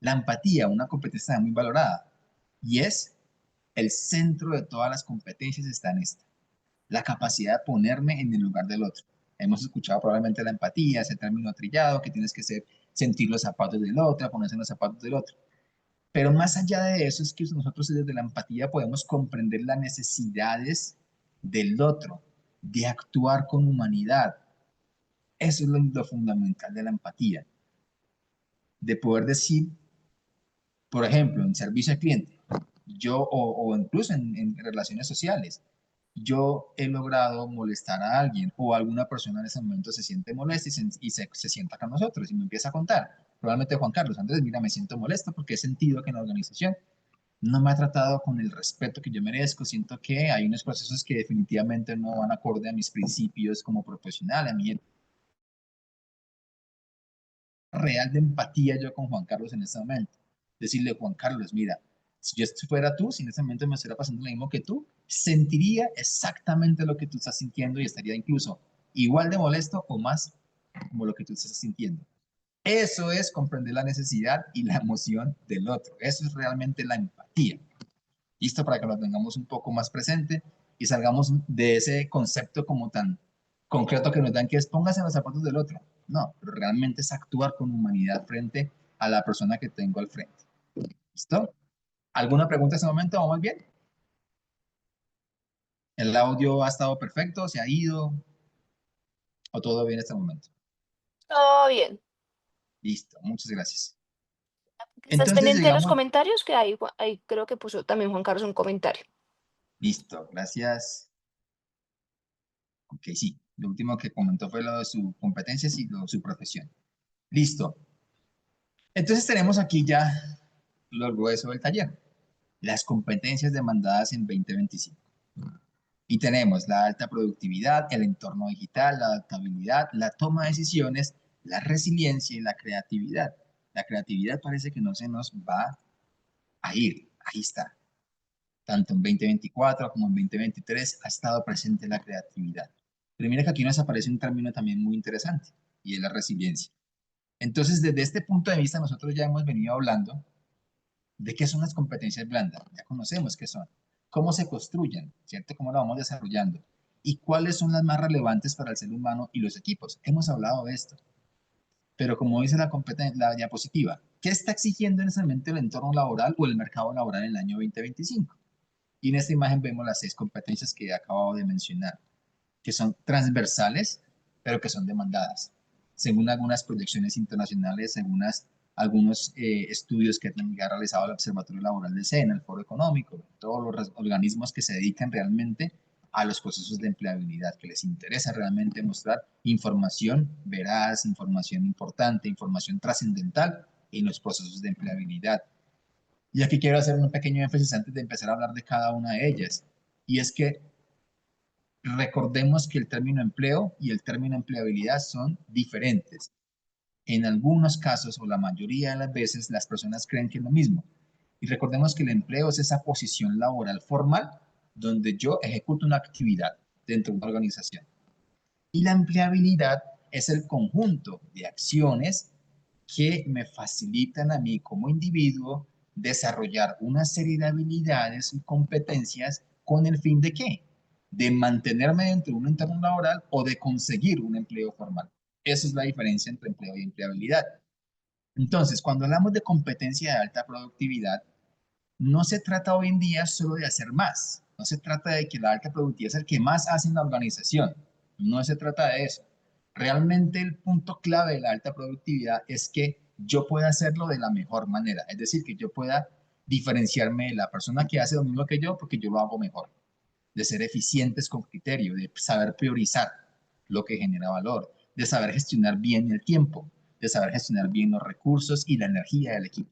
La empatía, una competencia muy valorada. Y es el centro de todas las competencias está en esta. La capacidad de ponerme en el lugar del otro. Hemos escuchado probablemente la empatía, ese término trillado, que tienes que sentir los zapatos del otro, ponerse en los zapatos del otro. Pero más allá de eso es que nosotros desde la empatía podemos comprender las necesidades del otro, de actuar con humanidad. Eso es lo fundamental de la empatía, de poder decir, por ejemplo, en servicio al cliente, o incluso en relaciones sociales, yo he logrado molestar a alguien o alguna persona en ese momento se siente molesta y se sienta con nosotros y me empieza a contar. Probablemente Juan Carlos, Andrés, mira, me siento molesto porque he sentido que en la organización no me ha tratado con el respeto que yo merezco. Siento que hay unos procesos que definitivamente no van acorde a mis principios como profesional, a mi real de empatía yo con Juan Carlos en este momento. Decirle, Juan Carlos, mira, si yo fuera tú, si en este momento me estuviera pasando lo mismo que tú, sentiría exactamente lo que tú estás sintiendo y estaría incluso igual de molesto o más como lo que tú estás sintiendo. Eso es comprender la necesidad y la emoción del otro. Eso es realmente la empatía. Listo, para que lo tengamos un poco más presente y salgamos de ese concepto como tan concreto que nos dan, que es póngase en los zapatos del otro. No, pero realmente es actuar con humanidad frente a la persona que tengo al frente. ¿Listo? ¿Alguna pregunta en este momento? ¿Vamos bien? ¿El audio ha estado perfecto? ¿Se ha ido? ¿O todo bien en este momento? Todo bien. Listo, muchas gracias. ¿Estás Entonces pendiente de los llegamos, comentarios? Que ahí creo que puso también Juan Carlos un comentario. listo, gracias. Ok, sí, lo último que comentó fue lo de sus competencias y lo de su profesión. Listo. Entonces tenemos aquí ya lo grueso del taller, las competencias demandadas en 2025. Y tenemos la alta productividad, el entorno digital, la adaptabilidad, la toma de decisiones, la resiliencia y la creatividad. La creatividad parece que no se nos va a ir, ahí está. Tanto en 2024 como en 2023 ha estado presente la creatividad. Pero mira que aquí nos aparece un término también muy interesante y es la resiliencia. Entonces, desde este punto de vista, nosotros ya hemos venido hablando de qué son las competencias blandas, ya conocemos qué son, cómo se construyen, ¿cierto? Cómo lo vamos desarrollando y cuáles son las más relevantes para el ser humano y los equipos. Hemos hablado de esto, pero como dice la diapositiva, ¿qué está exigiendo en ese momento el entorno laboral o el mercado laboral en el año 2025? Y en esta imagen vemos las 6 competencias que he acabado de mencionar, que son transversales, pero que son demandadas. Según algunas proyecciones internacionales, según algunos estudios que ha realizado el Observatorio Laboral de SENA, el Foro Económico, todos los organismos que se dedican realmente a los procesos de empleabilidad, que les interesa realmente mostrar información veraz, información importante, información trascendental en los procesos de empleabilidad. Y aquí quiero hacer un pequeño énfasis antes de empezar a hablar de cada una de ellas. Y es que recordemos que el término empleo y el término empleabilidad son diferentes. En algunos casos, o la mayoría de las veces, las personas creen que es lo mismo. Y recordemos que el empleo es esa posición laboral formal donde yo ejecuto una actividad dentro de una organización. Y la empleabilidad es el conjunto de acciones que me facilitan a mí como individuo desarrollar una serie de habilidades y competencias con el fin de qué? De mantenerme dentro de un entorno laboral o de conseguir un empleo formal. Esa es la diferencia entre empleo y empleabilidad. Entonces, cuando hablamos de competencia de alta productividad, no se trata hoy en día solo de hacer más, No se trata de que la alta productividad es el que más hace en la organización. No se trata de eso. Realmente el punto clave de la alta productividad es que yo pueda hacerlo de la mejor manera. Es decir, que yo pueda diferenciarme de la persona que hace lo mismo que yo porque yo lo hago mejor. De ser eficientes con criterio, de saber priorizar lo que genera valor, de saber gestionar bien el tiempo, de saber gestionar bien los recursos y la energía del equipo.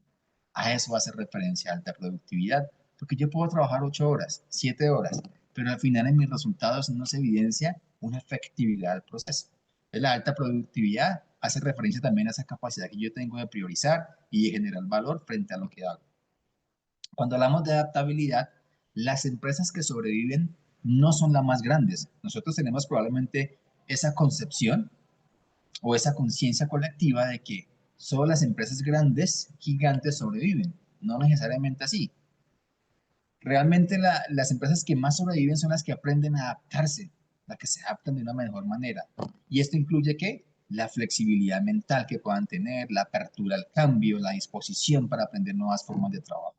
A eso hace referencia alta productividad, porque yo puedo trabajar 8 horas, 7 horas, pero al final en mis resultados no se evidencia una efectividad del proceso. La alta productividad hace referencia también a esa capacidad que yo tengo de priorizar y de generar valor frente a lo que hago. Cuando hablamos de adaptabilidad, las empresas que sobreviven no son las más grandes. Nosotros tenemos probablemente esa concepción o esa conciencia colectiva de que solo las empresas grandes, gigantes, sobreviven. No necesariamente así. Realmente las empresas que más sobreviven son las que aprenden a adaptarse, las que se adaptan de una mejor manera. Y esto incluye ¿qué? La flexibilidad mental que puedan tener, la apertura al cambio, la disposición para aprender nuevas formas de trabajo.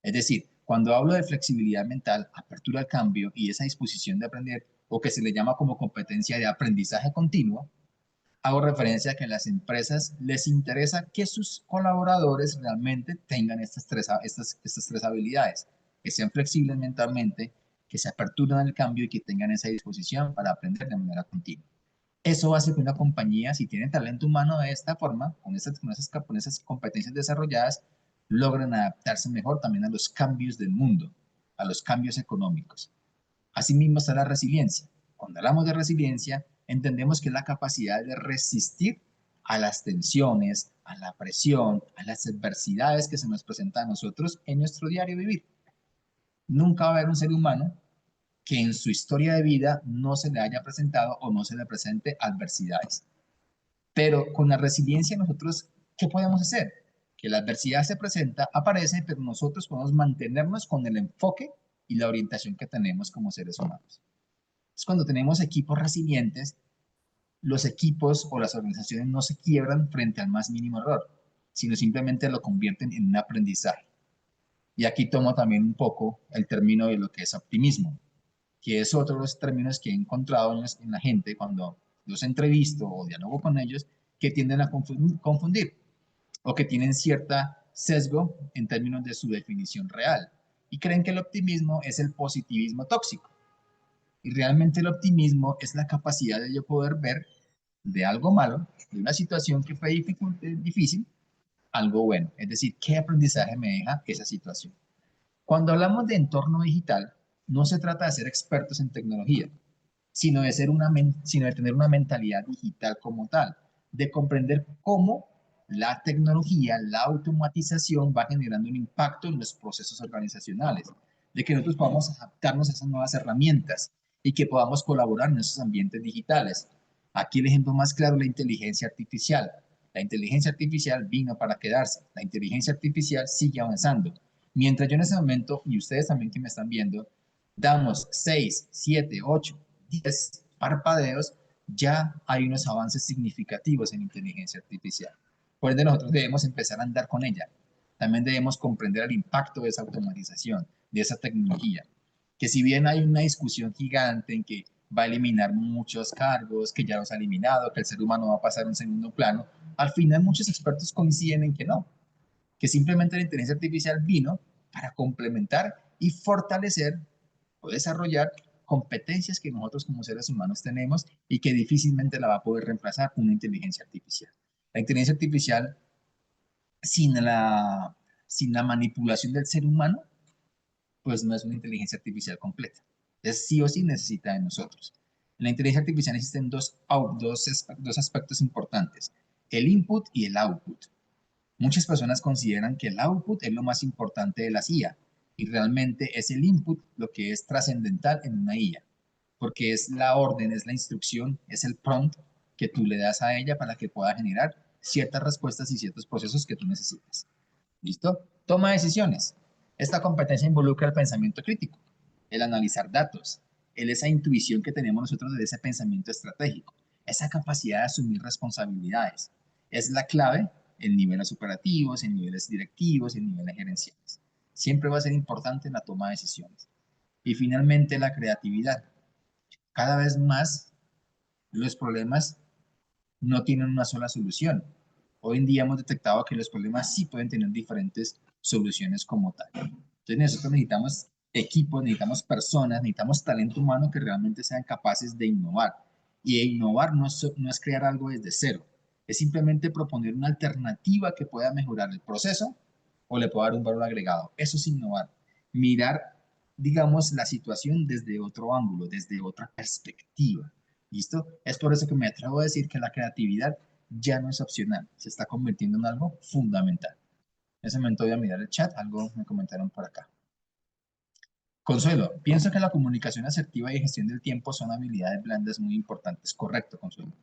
Es decir, cuando hablo de flexibilidad mental, apertura al cambio y esa disposición de aprender, o que se le llama como competencia de aprendizaje continuo, hago referencia a que a las empresas les interesa que sus colaboradores realmente tengan estas tres habilidades, que sean flexibles mentalmente, que se aperturen al cambio y que tengan esa disposición para aprender de manera continua. Eso hace que una compañía, si tiene talento humano de esta forma, con esas competencias desarrolladas, logren adaptarse mejor también a los cambios del mundo, a los cambios económicos. Asimismo está la resiliencia. Cuando hablamos de resiliencia, entendemos que es la capacidad de resistir a las tensiones, a la presión, a las adversidades que se nos presentan a nosotros en nuestro diario vivir. Nunca va a haber un ser humano que en su historia de vida no se le haya presentado o no se le presente adversidades. Pero con la resiliencia nosotros, ¿qué podemos hacer? Que la adversidad se presenta, aparece, pero nosotros podemos mantenernos con el enfoque y la orientación que tenemos como seres humanos. Entonces, cuando tenemos equipos resilientes, los equipos o las organizaciones no se quiebran frente al más mínimo error, sino simplemente lo convierten en un aprendizaje. Y aquí tomo también un poco el término de lo que es optimismo, que es otro de los términos que he encontrado en la gente cuando los entrevisto o dialogo con ellos, que tienden a confundir o que tienen cierta sesgo en términos de su definición real y creen que el optimismo es el positivismo tóxico. Y realmente el optimismo es la capacidad de yo poder ver de algo malo, de una situación que fue difícil, algo bueno. Es decir, ¿qué aprendizaje me deja esa situación? Cuando hablamos de entorno digital, no se trata de ser expertos en tecnología, sino de tener una mentalidad digital como tal, de comprender cómo la tecnología, la automatización va generando un impacto en los procesos organizacionales, de que nosotros podamos adaptarnos a esas nuevas herramientas y que podamos colaborar en esos ambientes digitales. Aquí el ejemplo más claro es la inteligencia artificial. La inteligencia artificial vino para quedarse. La inteligencia artificial sigue avanzando. Mientras yo en ese momento, y ustedes también que me están viendo, damos 6, 7, 8, 10 parpadeos, ya hay unos avances significativos en inteligencia artificial. Por ende, nosotros debemos empezar a andar con ella. También debemos comprender el impacto de esa automatización, de esa tecnología. Que si bien hay una discusión gigante en que va a eliminar muchos cargos, que ya los ha eliminado, que el ser humano va a pasar a un segundo plano, al final muchos expertos coinciden en que no, que simplemente la inteligencia artificial vino para complementar y fortalecer o desarrollar competencias que nosotros como seres humanos tenemos y que difícilmente la va a poder reemplazar una inteligencia artificial. La inteligencia artificial sin la, sin la manipulación del ser humano, pues no es una inteligencia artificial completa. Entonces sí o sí necesita de nosotros. En la inteligencia artificial existen dos aspectos importantes, el input y el output. Muchas personas consideran que el output es lo más importante de la IA y realmente es el input lo que es trascendental en una IA, porque es la orden, es la instrucción, es el prompt que tú le das a ella para que pueda generar ciertas respuestas y ciertos procesos que tú necesitas. ¿Listo? Toma decisiones. Esta competencia involucra el pensamiento crítico, el analizar datos, esa intuición que tenemos nosotros de ese pensamiento estratégico, esa capacidad de asumir responsabilidades. Es la clave en niveles operativos, en niveles directivos, en niveles gerenciales. Siempre va a ser importante en la toma de decisiones. Y finalmente la creatividad. Cada vez más los problemas no tienen una sola solución. Hoy en día hemos detectado que los problemas sí pueden tener diferentes soluciones como tal. Entonces nosotros necesitamos equipos, necesitamos personas, necesitamos talento humano que realmente sean capaces de innovar. Y innovar no es crear algo desde cero, es simplemente proponer una alternativa que pueda mejorar el proceso o le pueda dar un valor agregado. Eso es innovar. Mirar, digamos, la situación desde otro ángulo, desde otra perspectiva. ¿Listo? Es por eso que me atrevo a decir que la creatividad ya no es opcional, se está convirtiendo en algo fundamental. En ese momento voy a mirar el chat, algo me comentaron por acá. Consuelo, pienso que la comunicación asertiva y gestión del tiempo son habilidades blandas muy importantes. Correcto, Consuelo.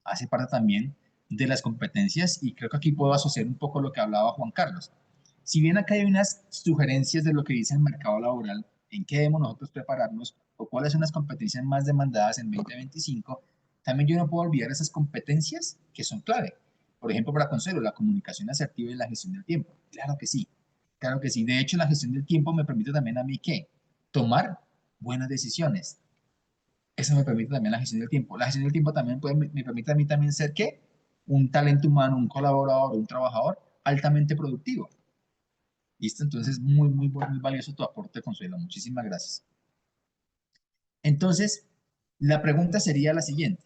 Hace parte también de las competencias y creo que aquí puedo asociar un poco lo que hablaba Juan Carlos. Si bien acá hay unas sugerencias de lo que dice el mercado laboral, en qué debemos nosotros prepararnos o cuáles son las competencias más demandadas en 2025, también yo no puedo olvidar esas competencias que son clave. Por ejemplo, para Consuelo, la comunicación asertiva y la gestión del tiempo. Claro que sí, claro que sí. De hecho, la gestión del tiempo me permite también a mí que tomar buenas decisiones. Eso me permite también la gestión del tiempo. La gestión del tiempo también me permite a mí también ser ¿qué? Un talento humano, un colaborador, un trabajador altamente productivo. ¿Listo? Entonces, muy valioso tu aporte, Consuelo. Muchísimas gracias. Entonces, la pregunta sería la siguiente.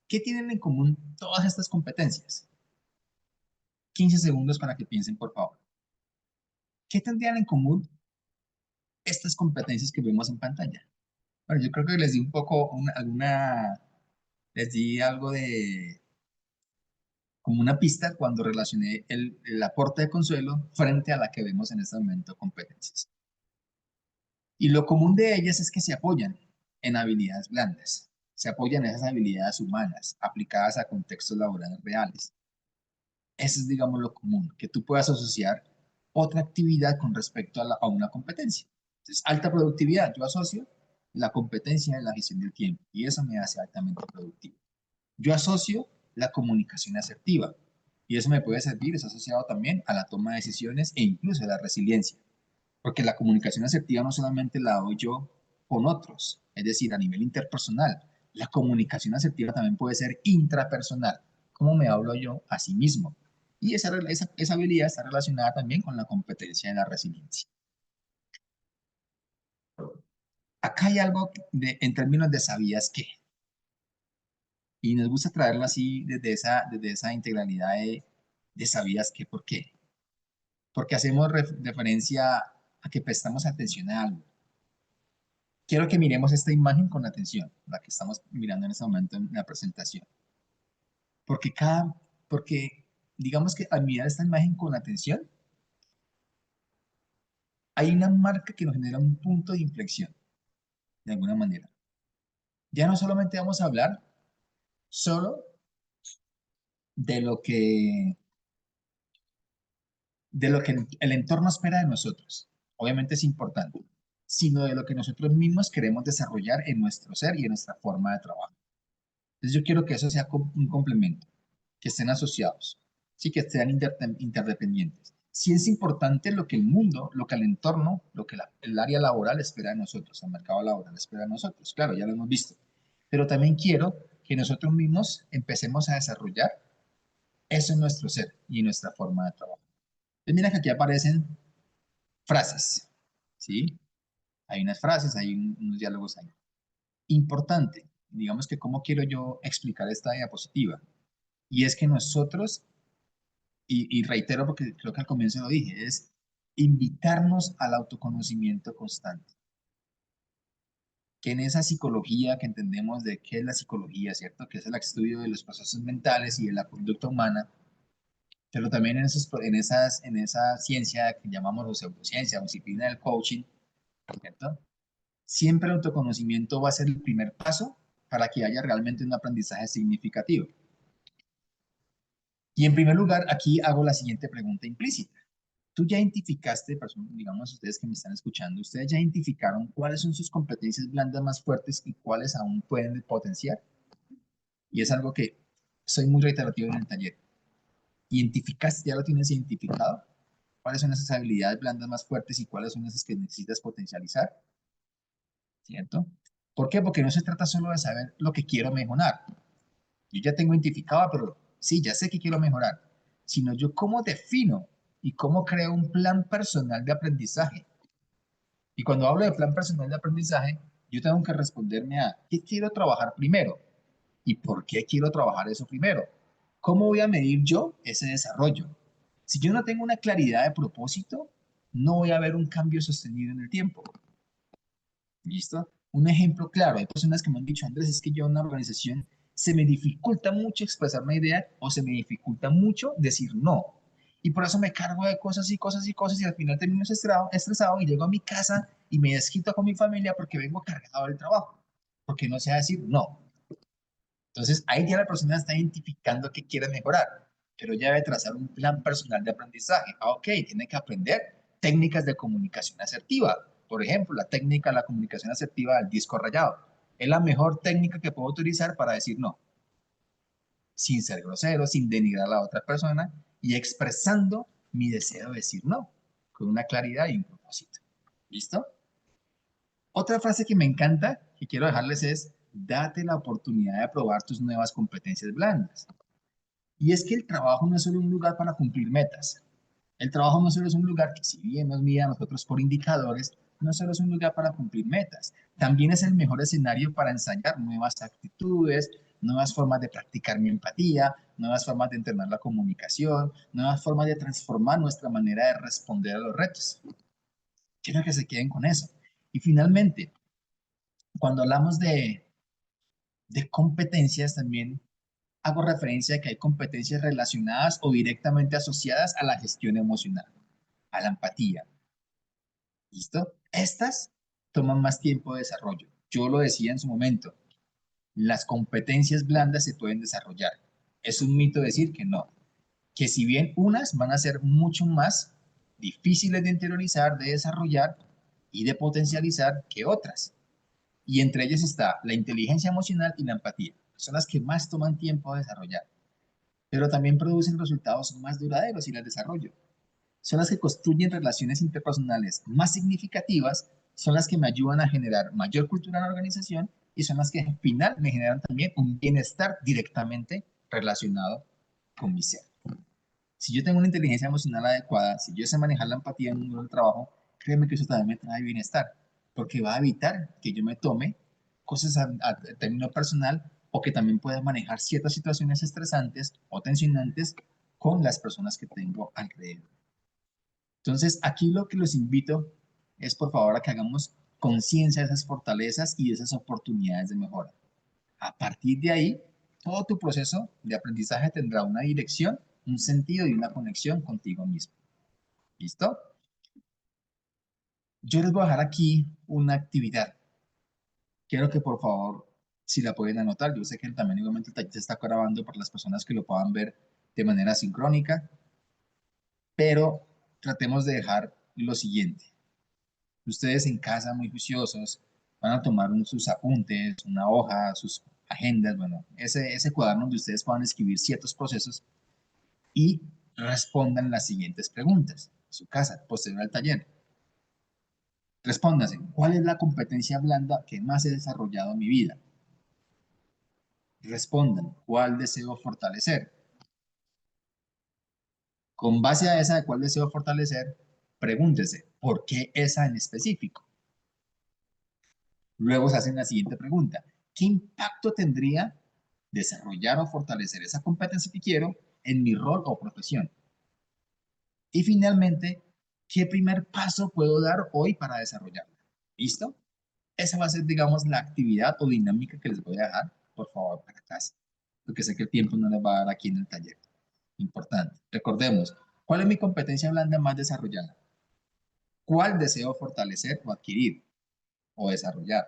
¿Qué tienen en común todas estas competencias? 15 segundos para que piensen, por favor. ¿Qué tendrían en común estas competencias que vemos en pantalla? Bueno, yo creo que les di un poco les di algo de como una pista cuando relacioné el aporte de Consuelo frente a la que vemos en este momento competencias. Y lo común de ellas es que se apoyan en habilidades blandas, se apoyan en esas habilidades humanas aplicadas a contextos laborales reales. Eso es, digamos, lo común, que tú puedas asociar otra actividad con respecto a una competencia. Entonces, alta productividad, yo asocio la competencia en la gestión del tiempo y eso me hace altamente productivo. Yo asocio la comunicación asertiva y eso me puede servir, es asociado también a la toma de decisiones e incluso a la resiliencia, porque la comunicación asertiva no solamente la doy yo con otros, es decir, a nivel interpersonal, la comunicación asertiva también puede ser intrapersonal, cómo me hablo yo a sí mismo. Y esa habilidad está relacionada también con la competencia de la resiliencia. Acá hay algo en términos de sabías qué. Y nos gusta traerlo así desde esa integralidad de sabías qué, ¿por qué? Porque hacemos referencia a que prestamos atención a algo. Quiero que miremos esta imagen con atención, la que estamos mirando en este momento en la presentación. Porque porque digamos que al mirar esta imagen con atención, hay una marca que nos genera un punto de inflexión, de alguna manera. Ya no solamente vamos a hablar solo de de lo que el entorno espera de nosotros. Obviamente es importante, sino de lo que nosotros mismos queremos desarrollar en nuestro ser y en nuestra forma de trabajo. Entonces yo quiero que eso sea un complemento, que estén asociados, sí, que sean interdependientes. Sí es importante lo que el mundo, lo que el entorno, lo que el área laboral espera de nosotros, el mercado laboral espera de nosotros. Claro, ya lo hemos visto. Pero también quiero que nosotros mismos empecemos a desarrollar eso en nuestro ser y en nuestra forma de trabajo. Entonces mira que aquí aparecen frases, ¿sí? Hay unas frases, hay unos diálogos ahí. Importante, digamos que cómo quiero yo explicar esta diapositiva. Y es que nosotros, y reitero porque creo que al comienzo lo dije, es invitarnos al autoconocimiento constante. Que en esa psicología que entendemos de qué es la psicología, ¿cierto? Que es el estudio de los procesos mentales y de la conducta humana, pero también en esa ciencia que llamamos o pseudociencia o disciplina del coaching, ¿cierto? Siempre el autoconocimiento va a ser el primer paso para que haya realmente un aprendizaje significativo. Y en primer lugar, aquí hago la siguiente pregunta implícita. Tú ya identificaste, digamos ustedes que me están escuchando, ustedes ya identificaron cuáles son sus competencias blandas más fuertes y cuáles aún pueden potenciar. Y es algo que soy muy reiterativo en el taller. ¿Identificaste, ya lo tienes identificado? ¿Cuáles son esas habilidades blandas más fuertes y cuáles son esas que necesitas potencializar? ¿cierto? ¿Por qué? Porque no se trata solo de saber lo que quiero mejorar. Yo ya tengo identificado, pero sí, ya sé que quiero mejorar, sino yo cómo defino y cómo creo un plan personal de aprendizaje. Y cuando hablo de plan personal de aprendizaje, yo tengo que responderme a qué quiero trabajar primero y por qué quiero trabajar eso primero. ¿Cómo voy a medir yo ese desarrollo? Si yo no tengo una claridad de propósito, no voy a ver un cambio sostenido en el tiempo. ¿Listo? Un ejemplo claro, hay personas que me han dicho, Andrés, es que yo en una organización se me dificulta mucho expresar una idea o se me dificulta mucho decir no. Y por eso me cargo de cosas y cosas y cosas y al final termino estresado y llego a mi casa y me desquito con mi familia porque vengo cargado del trabajo, porque no sé decir no. Entonces ahí ya la persona está identificando qué quiere mejorar, pero ya debe trazar un plan personal de aprendizaje. Ah, ok, tiene que aprender técnicas de comunicación asertiva. Por ejemplo, la técnica de la comunicación asertiva del disco rayado. Es la mejor técnica que puedo utilizar para decir no, sin ser grosero, sin denigrar a la otra persona y expresando mi deseo de decir no, con una claridad y un propósito. ¿Listo? Otra frase que me encanta, que quiero dejarles es, date la oportunidad de probar tus nuevas competencias blandas. Y es que el trabajo no es solo un lugar para cumplir metas. El trabajo no solo es un lugar que, si bien nos mide a nosotros por indicadores, no solo es un lugar para cumplir metas, también es el mejor escenario para ensayar nuevas actitudes, nuevas formas de practicar mi empatía, nuevas formas de entrenar la comunicación, nuevas formas de transformar nuestra manera de responder a los retos. Quiero que se queden con eso. Y finalmente, cuando hablamos de competencias, también hago referencia a que hay competencias relacionadas o directamente asociadas a la gestión emocional, a la empatía. ¿Listo? Estas toman más tiempo de desarrollo. Yo lo decía en su momento, las competencias blandas se pueden desarrollar. Es un mito decir que no, que si bien unas van a ser mucho más difíciles de interiorizar, de desarrollar y de potencializar que otras. Y entre ellas está la inteligencia emocional y la empatía. Son las que más toman tiempo de desarrollar, pero también producen resultados más duraderos y las desarrollo. Son las que construyen relaciones interpersonales más significativas, son las que me ayudan a generar mayor cultura en la organización y son las que al final me generan también un bienestar directamente relacionado con mi ser. Si yo tengo una inteligencia emocional adecuada, si yo sé manejar la empatía en el trabajo, créeme que eso también me trae bienestar, porque va a evitar que yo me tome cosas a término personal o que también pueda manejar ciertas situaciones estresantes o tensionantes con las personas que tengo alrededor. Entonces, aquí lo que los invito es, por favor, a que hagamos conciencia de esas fortalezas y de esas oportunidades de mejora. A partir de ahí, todo tu proceso de aprendizaje tendrá una dirección, un sentido y una conexión contigo mismo. ¿Listo? Yo les voy a dejar aquí una actividad. Quiero que por favor, si la pueden anotar, yo sé que también igualmente el taller se está grabando para las personas que lo puedan ver de manera sincrónica, pero tratemos de dejar lo siguiente. Ustedes en casa, muy juiciosos, van a tomar sus apuntes, una hoja, sus agendas, bueno, ese cuaderno donde ustedes puedan escribir ciertos procesos y respondan las siguientes preguntas. Su casa, posterior al taller. Respóndase, ¿cuál es la competencia blanda que más he desarrollado en mi vida? Respondan, ¿cuál deseo fortalecer? Con base a esa de cuál deseo fortalecer, pregúntese, ¿por qué esa en específico? Luego se hacen la siguiente pregunta, ¿qué impacto tendría desarrollar o fortalecer esa competencia que quiero en mi rol o profesión? Y finalmente, ¿qué primer paso puedo dar hoy para desarrollarla? ¿Listo? Esa va a ser, digamos, la actividad o dinámica que les voy a dejar, por favor, para casa, porque sé que el tiempo no les va a dar aquí en el taller. Importante. Recordemos, ¿cuál es mi competencia blanda más desarrollada? ¿Cuál deseo fortalecer o adquirir o desarrollar?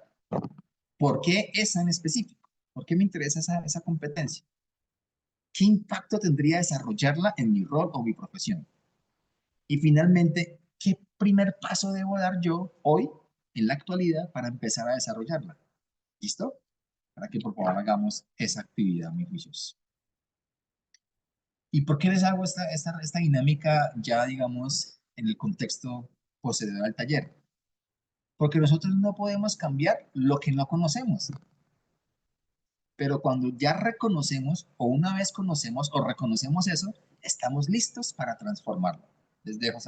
¿Por qué esa en específico? ¿Por qué me interesa esa competencia? ¿Qué impacto tendría desarrollarla en mi rol o mi profesión? Y finalmente, ¿qué primer paso debo dar yo hoy, en la actualidad, para empezar a desarrollarla? ¿Listo? Para que por favor hagamos esa actividad, mis juicios. ¿Y por qué les hago esta dinámica ya, digamos, en el contexto posterior al taller? porque nosotros no podemos cambiar lo que no conocemos. Pero cuando ya reconocemos o una vez conocemos o reconocemos eso, estamos listos para transformarlo. Les dejo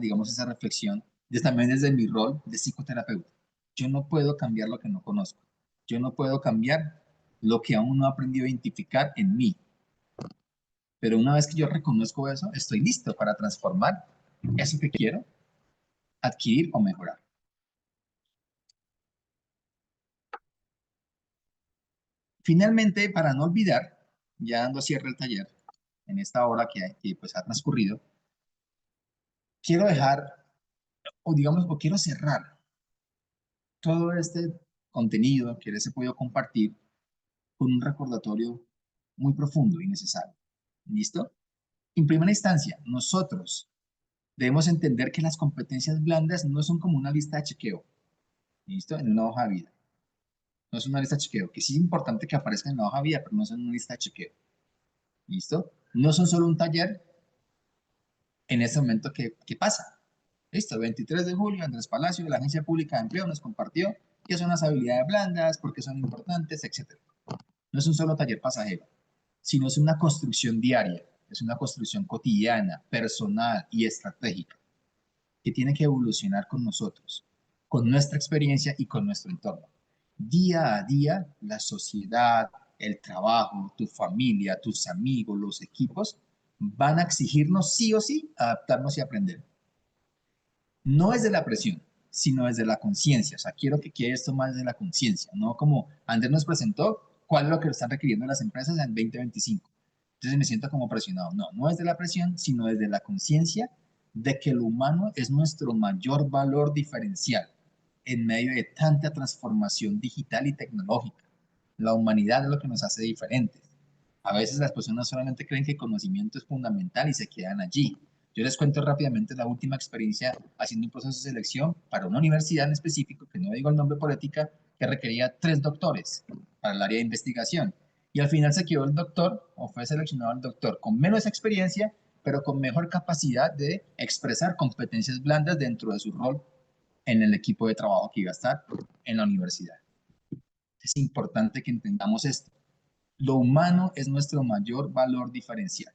digamos, esa reflexión, también desde mi rol de psicoterapeuta. Yo no puedo cambiar lo que no conozco. Yo no puedo cambiar lo que aún no he aprendido a identificar en mí. Pero una vez que yo reconozco eso, estoy listo para transformar eso que quiero adquirir o mejorar. Finalmente, para no olvidar, ya dando cierre al taller, en esta hora que pues ha transcurrido, quiero dejar, o digamos, o quiero cerrar todo este contenido que les he podido compartir con un recordatorio muy profundo y necesario. ¿Listo? En primera instancia, nosotros debemos entender que las competencias blandas no son como una lista de chequeo, ¿listo? En una hoja de vida. No es una lista de chequeo, que sí es importante que aparezca en la hoja de vida, pero no son una lista de chequeo, ¿listo? No son solo un taller en este momento que pasa. Listo, 23 de julio, Andrés Palacio, de la Agencia Pública de Empleo, nos compartió qué son las habilidades blandas, por qué son importantes, etc. No es un solo taller pasajero, sino es una construcción diaria, es una construcción cotidiana, personal y estratégica, que tiene que evolucionar con nosotros, con nuestra experiencia y con nuestro entorno. Día a día, la sociedad, el trabajo, tu familia, tus amigos, los equipos, van a exigirnos sí o sí adaptarnos y aprender. No es de la presión, sino desde la conciencia. O sea, quiero que quede esto más de la conciencia, no como Andrés nos presentó, cuál es lo que están requiriendo las empresas en 2025. Entonces me siento como presionado. No, no es de la presión, sino desde la conciencia de que lo humano es nuestro mayor valor diferencial en medio de tanta transformación digital y tecnológica. La humanidad es lo que nos hace diferentes. A veces las personas solamente creen que el conocimiento es fundamental y se quedan allí. Yo les cuento rápidamente la última experiencia haciendo un proceso de selección para una universidad en específico, que no digo el nombre por ética, que requería 3 doctores para el área de investigación. Y al final se quedó el doctor, o fue seleccionado el doctor, con menos experiencia, pero con mejor capacidad de expresar competencias blandas dentro de su rol en el equipo de trabajo que iba a estar en la universidad. Es importante que entendamos esto. Lo humano es nuestro mayor valor diferencial.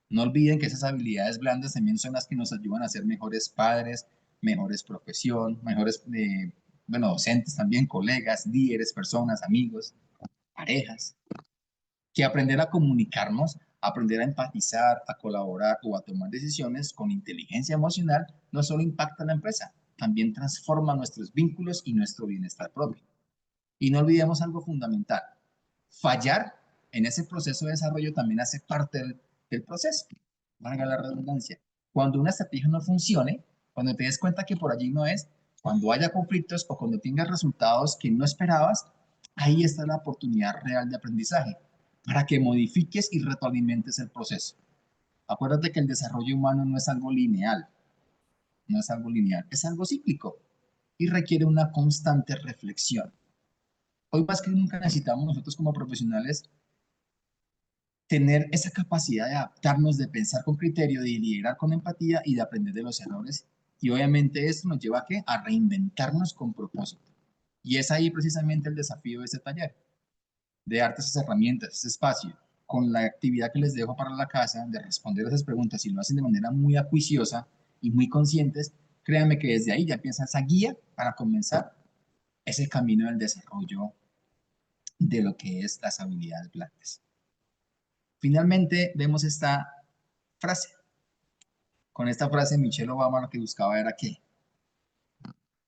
No olviden que esas habilidades blandas también son las que nos ayudan a ser mejores padres, mejores profesión, mejores, docentes también, colegas, líderes, personas, amigos, parejas. Que aprender a comunicarnos, aprender a empatizar, a colaborar o a tomar decisiones con inteligencia emocional no solo impacta a la empresa, también transforma nuestros vínculos y nuestro bienestar propio. Y no olvidemos algo fundamental. Fallar en ese proceso de desarrollo también hace parte del proceso. Valga la redundancia. Cuando una estrategia no funcione, cuando te des cuenta que por allí no es, cuando haya conflictos o cuando tengas resultados que no esperabas, ahí está la oportunidad real de aprendizaje para que modifiques y retroalimentes el proceso. Acuérdate que el desarrollo humano no es algo lineal, no es algo lineal, es algo cíclico y requiere una constante reflexión. Hoy más que nunca necesitamos nosotros como profesionales tener esa capacidad de adaptarnos, de pensar con criterio, de liderar con empatía y de aprender de los errores. Y obviamente esto nos lleva ¿a qué? A reinventarnos con propósito. Y es ahí precisamente el desafío de este taller, de darte esas herramientas, ese espacio, con la actividad que les dejo para la casa, de responder esas preguntas y lo hacen de manera muy acuiciosa y muy conscientes, créanme que desde ahí ya empieza esa guía para comenzar ese camino del desarrollo de lo que es las habilidades blandas. Finalmente vemos esta frase. Con esta frase Michelle Obama lo que buscaba era que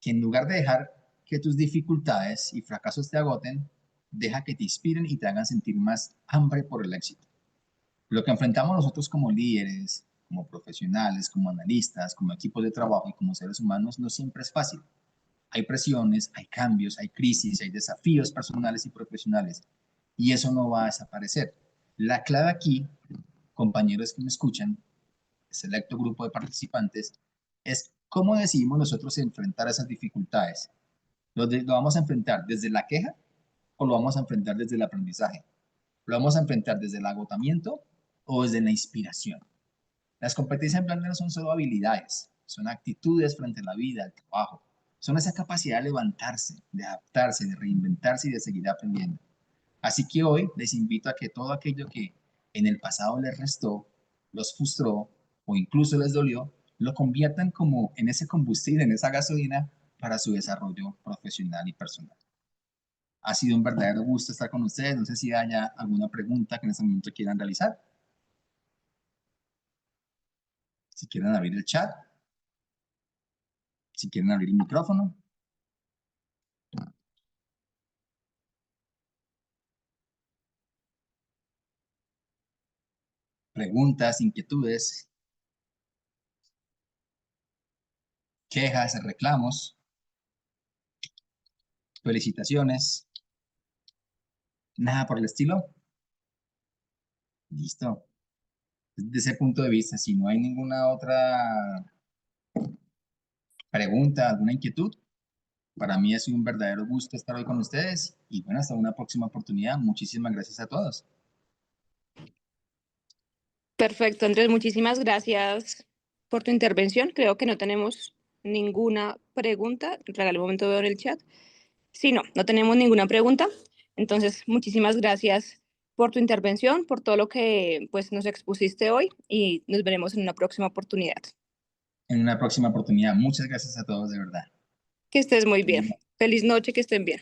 en lugar de dejar que tus dificultades y fracasos te agoten, deja que te inspiren y te hagan sentir más hambre por el éxito. Lo que enfrentamos nosotros como líderes, como profesionales, como analistas, como equipos de trabajo y como seres humanos no siempre es fácil. Hay presiones, hay cambios, hay crisis, hay desafíos personales y profesionales y eso no va a desaparecer. La clave aquí, compañeros que me escuchan, selecto grupo de participantes, es cómo decidimos nosotros enfrentar esas dificultades. ¿Lo vamos a enfrentar desde la queja o lo vamos a enfrentar desde el aprendizaje? ¿Lo vamos a enfrentar desde el agotamiento o desde la inspiración? Las competencias blandas no son solo habilidades, son actitudes frente a la vida, al trabajo, son esa capacidad de levantarse, de adaptarse, de reinventarse y de seguir aprendiendo. Así que hoy les invito a que todo aquello que en el pasado les restó, los frustró o incluso les dolió, lo conviertan como en ese combustible, en esa gasolina para su desarrollo profesional y personal. Ha sido un verdadero gusto estar con ustedes. No sé si haya alguna pregunta que en este momento quieran realizar. Si quieren abrir el chat, si quieren abrir el micrófono. Preguntas, inquietudes, quejas, reclamos, felicitaciones. Nada por el estilo. Listo. Desde ese punto de vista, si no hay ninguna otra pregunta, alguna inquietud, para mí ha sido un verdadero gusto estar hoy con ustedes y bueno, hasta una próxima oportunidad. Muchísimas gracias a todos. Perfecto, Andrés, muchísimas gracias por tu intervención. Creo que no tenemos ninguna pregunta. Regálame un momento, veo en el chat. Sí, no tenemos ninguna pregunta. Entonces, muchísimas gracias por tu intervención, por todo lo que pues, nos expusiste hoy y nos veremos en una próxima oportunidad. En una próxima oportunidad. Muchas gracias a todos de verdad. Que estés muy bien. Feliz noche, que estén bien.